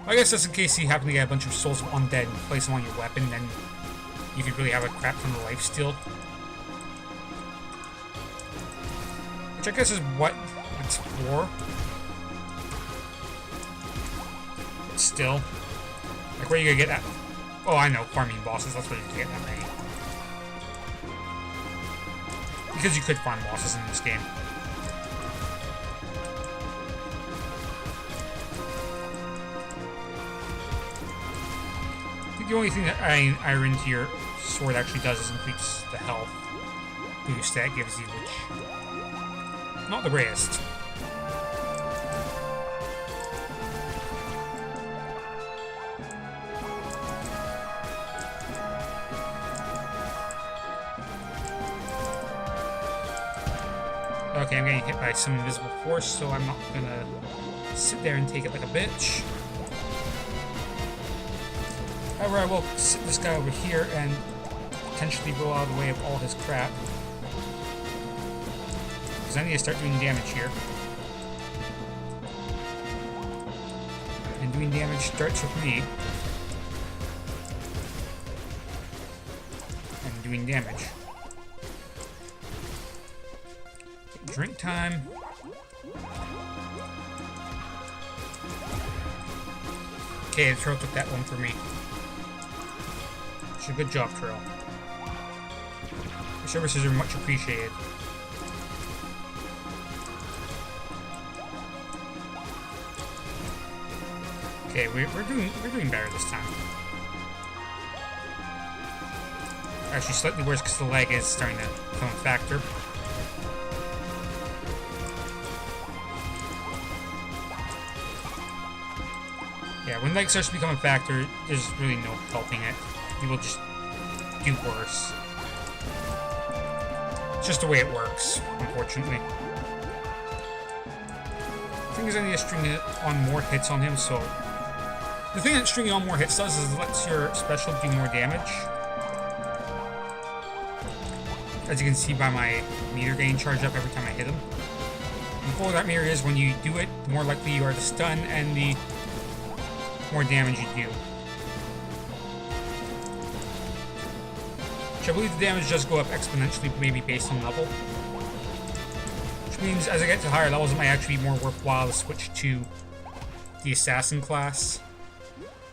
I guess that's in case you happen to get a bunch of souls of undead and place them on your weapon, then you could really have a crap ton of lifesteal. Which I guess is what it's for. But still. Like, where are you gonna get that? Oh, I know, farming bosses, that's where you get that many. Because you could farm bosses in this game. The only thing that Iron to your sword actually does is increase the health boost that gives you, which... not the greatest. Okay, I'm getting hit by some invisible force, so I'm not gonna sit there and take it like a bitch. However, I will sit this guy over here and potentially go out of the way of all his crap. Because I need to start doing damage here. And doing damage starts with me. And doing damage. Drink time. Okay, the Turtle took that one for me. So good job, Turtle. Your services are much appreciated. Okay, we're doing better this time. Actually, slightly worse because the leg is starting to become a factor. Yeah, when leg starts to become a factor, there's really no helping it. You will just do worse. It's just the way it works, unfortunately. The thing is, I need to string it on more hits on him, so... The thing that stringing on more hits does is it lets your special do more damage. As you can see by my meter getting charged up every time I hit him. The fuller that meter is, when you do it, the more likely you are to stun, and the more damage you do. Which I believe the damage does go up exponentially, maybe based on level. Which means as I get to higher levels, it might actually be more worthwhile to switch to the assassin class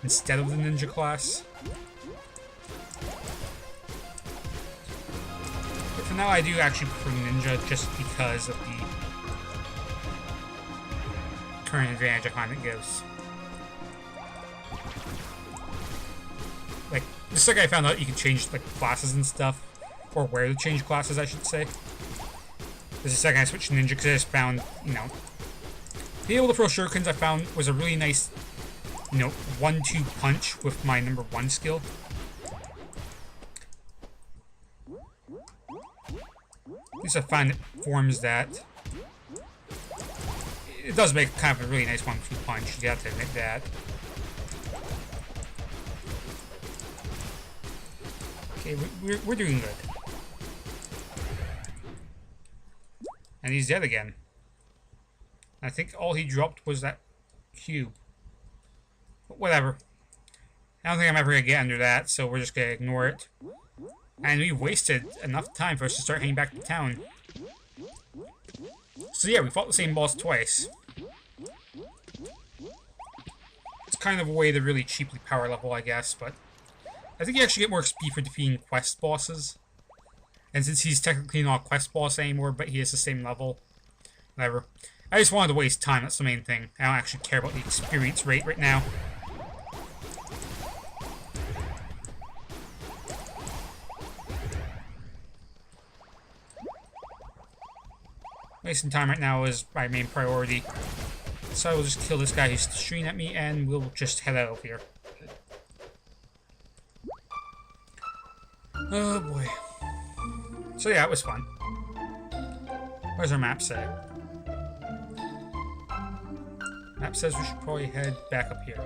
instead of the ninja class. But for now, I do actually prefer ninja just because of the current advantage I find it gives. Like, just like I found out you can change like classes and stuff, or where to change classes, I should say. There's a second I switched to ninja because I just found, you know, being able to throw shurikens I found was a really nice, you know, 1-2 punch with my number 1 skill. At least I find it forms that. It does make kind of a really nice 1-2 punch, you have to admit that. Okay, we're doing good. And he's dead again. I think all he dropped was that cube. But whatever. I don't think I'm ever going to get under that, so we're just going to ignore it. And we wasted enough time for us to start heading back to town. So yeah, we fought the same boss twice. It's kind of a way to really cheaply power level, I guess, but I think you actually get more XP for defeating quest bosses. And since he's technically not a quest boss anymore, but he is the same level, whatever. I just wanted to waste time, that's the main thing. I don't actually care about the experience rate right now. Wasting time right now is my main priority. So I will just kill this guy who's shooting at me, and we'll just head out of here. Oh boy. So yeah, it was fun. What does our map say? Map says we should probably head back up here.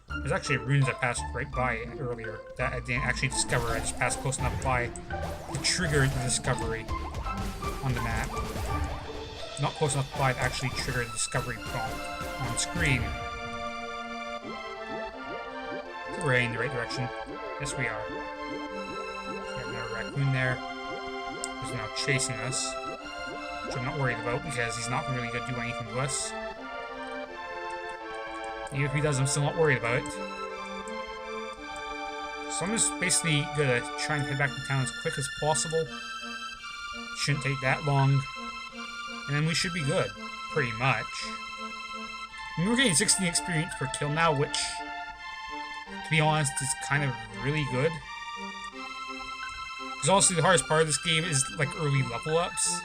There's actually runes I passed right by earlier that I didn't actually discover. I just passed close enough by to trigger the discovery on the map. Not close enough by to actually trigger the discovery prompt on screen. So we're heading in the right direction. Yes, we are. We have another raccoon there. He's now chasing us, which I'm not worried about because he's not really going to do anything to us. Even if he does, I'm still not worried about it. So I'm just basically going to try and head back to town as quick as possible. Shouldn't take that long. And then we should be good, pretty much. I mean, we're getting 16 experience per kill now, which, to be honest, is kind of really good. Because honestly, the hardest part of this game is, like, early level ups.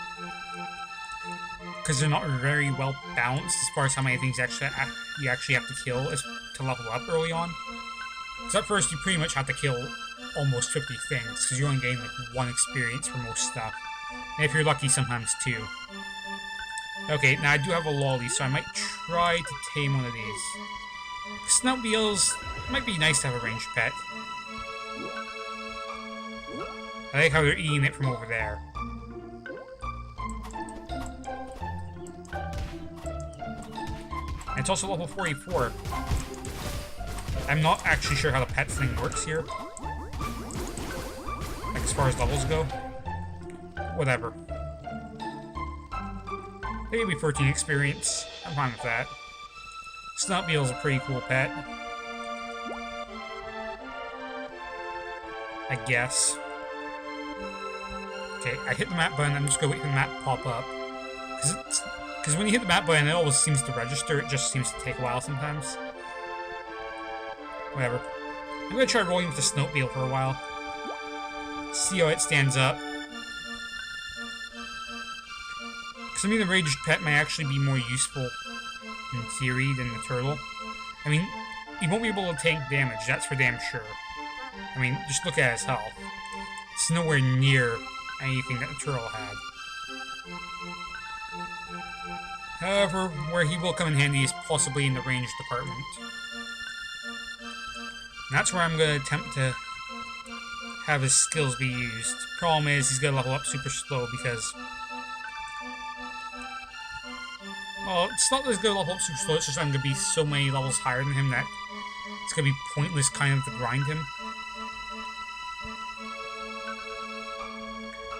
Because they're not very well balanced as far as how many things you actually have to kill to level up early on. Because at first, you pretty much have to kill almost 50 things, because you're only getting, like, 1 experience for most stuff. And if you're lucky, sometimes 2. Okay, now I do have a lolly, so I might try to tame one of these. Snout beetles might be nice to have a ranged pet. I like how they're eating it from over there. And it's also level 44. I'm not actually sure how the pet thing works here. Like, as far as levels go. Whatever. Maybe 13 experience. I'm fine with that. Snout beetle's a pretty cool pet. I guess. Okay, I hit the map button. I'm just gonna wait for the map to pop up. Because when you hit the map button, it always seems to register. It just seems to take a while sometimes. Whatever. I'm gonna try rolling with the Snowmobile for a while. See how it stands up. Because I mean, the Raged Pet might actually be more useful in theory than the Turtle. I mean, he won't be able to tank damage, that's for damn sure. I mean, just look at his health. It's nowhere near anything that the Turtle had. However, where he will come in handy is possibly in the range department. And that's where I'm going to attempt to have his skills be used. Problem is, he's going to level up super slow because... Well, it's not that he's going to level up super slow, it's just I'm going to be so many levels higher than him that it's going to be pointless kind of to grind him.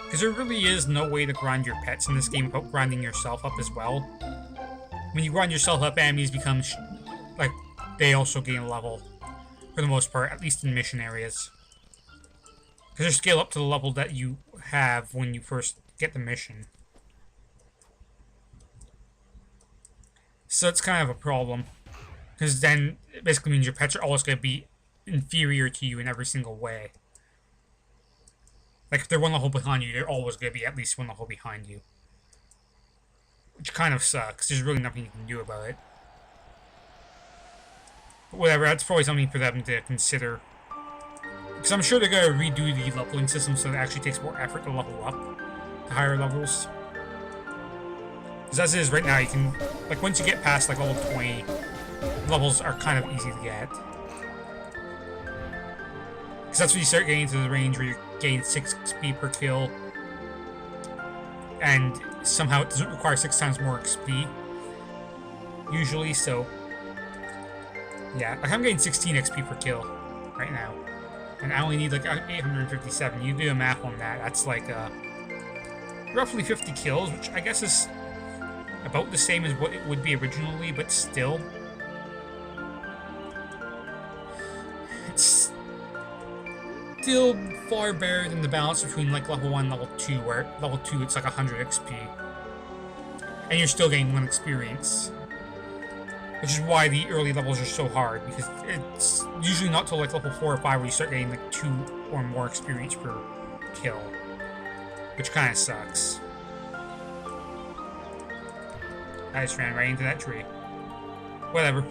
Because there really is no way to grind your pets in this game without grinding yourself up as well. When you grind yourself up, enemies become, like, they also gain a level. For the most part, at least in mission areas. Because they scale up to the level that you have when you first get the mission. So it's kind of a problem. Because then it basically means your pets are always going to be inferior to you in every single way. Like, if they're one level behind you, they're always going to be at least one level behind you. Which kind of sucks. There's really nothing you can do about it. But whatever, that's probably something for them to consider. Because I'm sure they're going to redo the leveling system so it actually takes more effort to level up to higher levels. Because as it is right now, you can... Like, once you get past, like, level 20, levels are kind of easy to get. Because that's when you start getting into the range where you gain 6 XP per kill. And somehow it doesn't require 6 times more XP. Usually, so... Yeah, like I'm getting 16 XP per kill right now. And I only need like 857. You do the math on that, that's like roughly 50 kills, which I guess is about the same as what it would be originally, but still. It's still far better than the balance between like level 1 and level 2, where level 2 it's like 100 XP. And you're still getting 1 experience. Which is why the early levels are so hard, because it's usually not till like level 4 or 5 where you start getting like 2 or more experience per kill. Which kind of sucks. I just ran right into that tree. Whatever.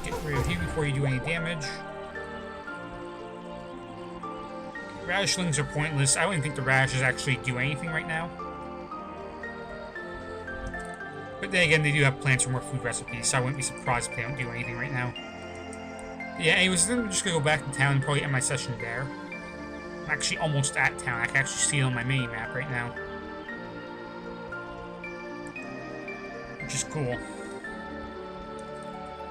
Get rid of you before you do any damage. Radishlings are pointless. I don't even think the radishes actually do anything right now. But then again, they do have plans for more food recipes, so I wouldn't be surprised if they don't do anything right now. Yeah, anyways, then I'm just gonna go back to town and probably end my session there. I'm actually almost at town. I can actually see it on my mini-map right now. Which is cool.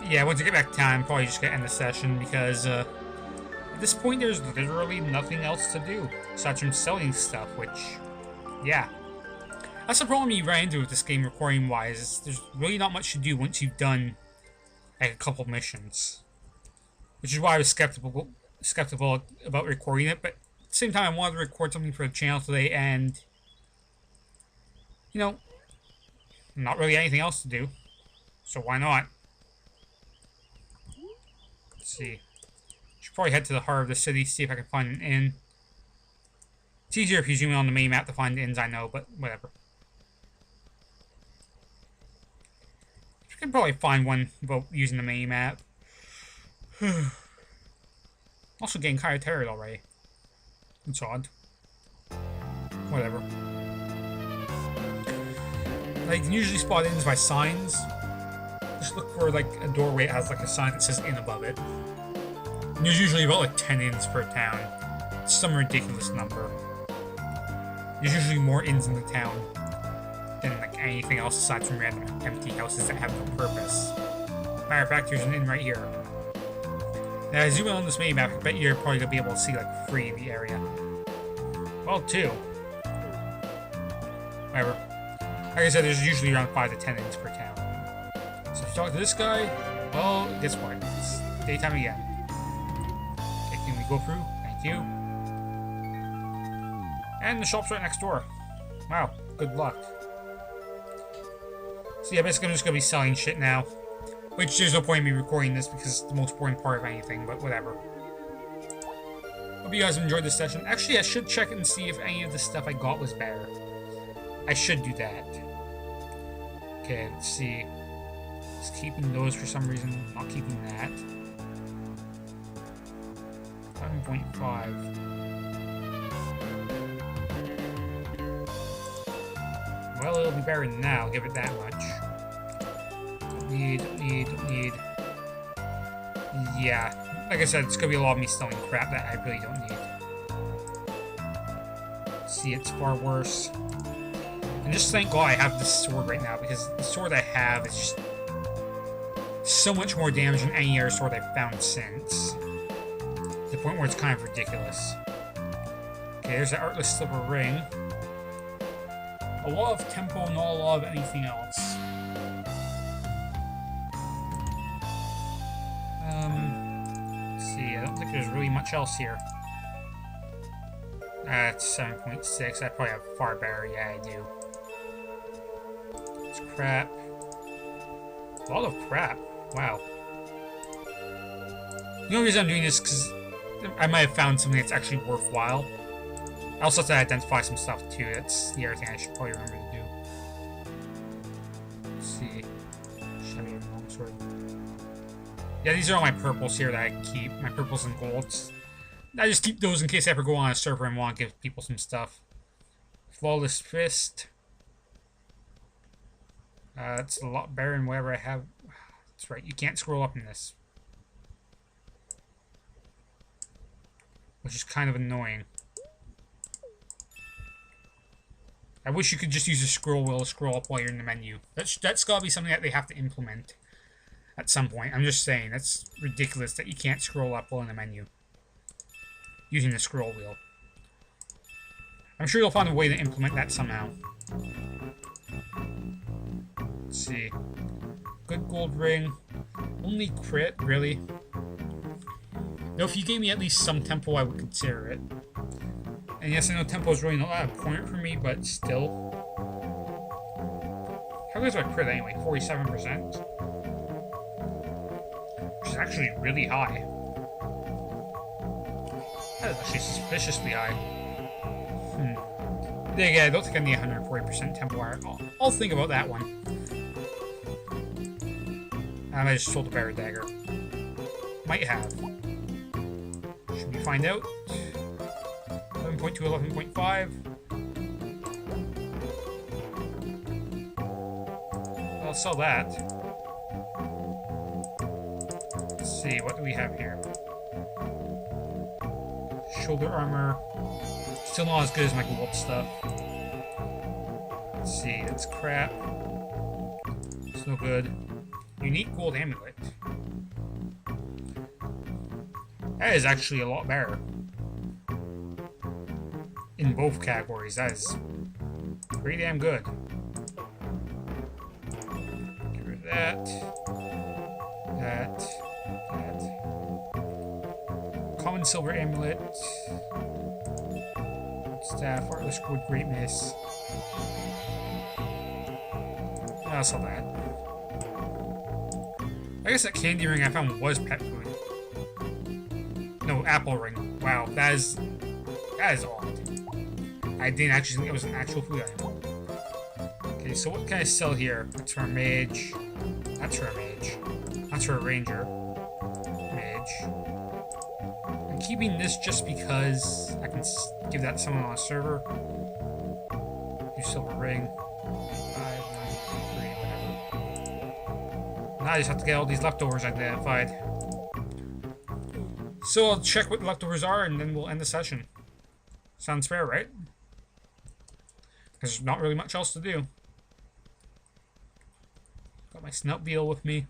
Yeah, once I get back to town, I'm probably just gonna end the session, because, at this point, there's literally nothing else to do, aside from selling stuff, which, yeah. That's the problem you run into with this game recording-wise, is there's really not much to do once you've done, like, a couple missions. Which is why I was skeptical about recording it, but at the same time I wanted to record something for the channel today, and, you know, not really anything else to do, so why not? Let's see. Should probably head to the heart of the city, see if I can find an inn. It's easier if you zoom in on the main map to find inns, I know, but whatever. I can probably find one without using the main map. Also getting kind of tired already. It's odd. Whatever. Like, you can usually spot inns by signs. Just look for, like, a doorway that has, like, a sign that says inn above it. And there's usually about, like, 10 inns per town. It's some ridiculous number. There's usually more inns in the town than like anything else aside from random empty houses that have no purpose. Matter of fact, there's an inn right here. Now, as I zoom in on this mini map, I bet you're probably gonna be able to see like 3 in the area. Well, 2. Whatever. Like I said, there's usually around 5 to 10 inns per town. So if you talk to this guy, well, guess what? It's daytime again. Okay, can we go through? Thank you. And the shop's right next door. Wow, good luck. So yeah, basically I'm just going to be selling shit now. Which there's no point in me recording this because it's the most boring part of anything, but whatever. Hope you guys have enjoyed this session. Actually, I should check and see if any of the stuff I got was better. I should do that. Okay, let's see. Just keeping those for some reason, not keeping that. 7.5. Well, it'll be better now, I'll give it that much. Don't need. Yeah, like I said, it's gonna be a lot of me selling crap that I really don't need. See, it's far worse. And just thank God I have this sword right now, because the sword I have is just so much more damage than any other sword I've found since. To the point where it's kind of ridiculous. Okay, there's the Artless Silver Ring. A lot of tempo, not a lot of anything else. Let's see, I don't think there's really much else here. That's 7.6, I probably have far better, yeah I do. It's crap. A lot of crap, wow. The only reason I'm doing this is because I might have found something that's actually worthwhile. I also have to identify some stuff too. That's the other thing I should probably remember to do. Let's see. Shiny longsword. Yeah, these are all my purples here that I can keep. My purples and golds. I just keep those in case I ever go on a server and want to give people some stuff. Flawless Fist. It's a lot better than whatever I have. That's right, you can't scroll up in this. Which is kind of annoying. I wish you could just use a scroll wheel to scroll up while you're in the menu. That's gotta be something that they have to implement at some point. I'm just saying, that's ridiculous that you can't scroll up while in the menu using the scroll wheel. I'm sure you'll find a way to implement that somehow. Let's see. Good gold ring. Only crit, really? Though if you gave me at least some tempo, I would consider it. And yes, I know tempo is really not that important for me, but still. How good is my crit anyway? 47%? Which is actually really high. That is actually suspiciously high. Yeah, I don't think I need 140% tempo. I'll think about that one. And I just sold a better dagger. Might have. Should we find out? 11.2, 11.5. I'll sell that. Let's see, what do we have here? Shoulder armor. Still not as good as my gold stuff. Let's see, that's crap. It's no good. Unique gold amulet. That is actually a lot better. In both categories, that is pretty damn good. Get rid of that. That. Common silver amulet. Staff, Artless Gold Greatness. That's not bad. I guess that candy ring I found was pet food. No, apple ring. Wow, that is odd. I didn't actually think it was an actual food item. Okay, so what can I sell here? That's for a mage. That's for a mage. That's for a ranger. Mage. I'm keeping this just because I can give that to someone on a server. Your silver ring. 5, 9, 3, whatever. Now I just have to get all these leftovers identified. So I'll check what the leftovers are and then we'll end the session. Sounds fair, right? There's not really much else to do. Got my snout beetle with me.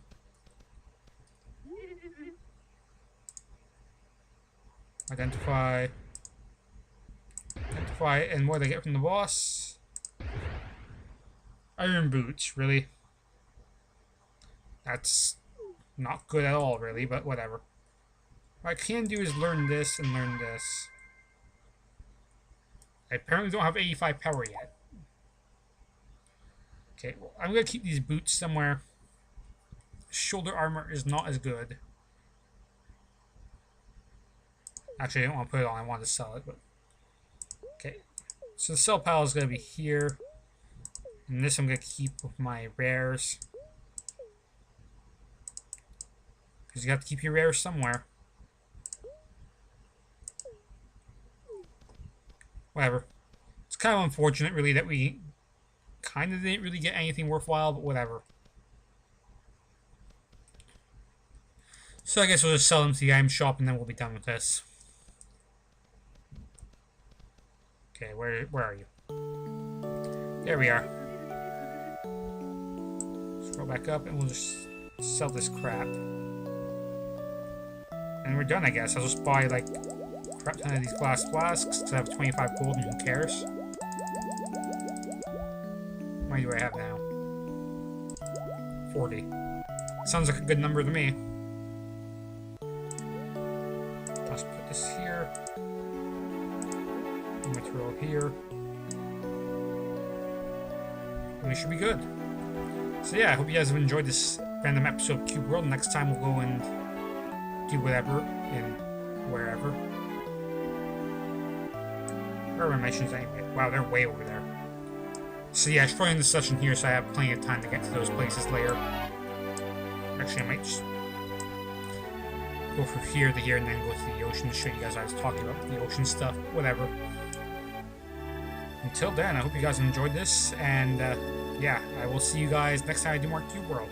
Identify, and what did I get from the boss? Iron boots, really? That's not good at all, really, but whatever. What I can do is learn this and learn this. I apparently don't have 85 power yet. Okay, well, I'm gonna keep these boots somewhere. shoulder armor is not as good. Actually, I didn't want to put it on. I wanted to sell it, but okay. So the sell pile is going to be here, and this I'm going to keep with my rares, because you have to keep your rares somewhere. Whatever. It's kind of unfortunate, really, that we kind of didn't really get anything worthwhile, but whatever. So I guess we'll just sell them to the item shop, and then we'll be done with this. Okay, where are you? There we are. Scroll back up, and we'll just sell this crap. And we're done, I guess. I'll just buy, like, a crap ton of these glass flasks, because I have 25 gold, and who cares? How many do I have now? 40. Sounds like a good number to me. Let's put this here. Material here. And we should be good. So yeah, I hope you guys have enjoyed this random episode of Cube World. Next time we'll go and do whatever in wherever. Where are my missions anyway? Wow, they're way over there. So yeah, I should probably end the session here so I have plenty of time to get to those places later. Actually, I might just go from here to here and then go to the ocean to show you guys what I was talking about, the ocean stuff, whatever. Until then, I hope you guys enjoyed this, and yeah, I will see you guys next time I do more Cube World.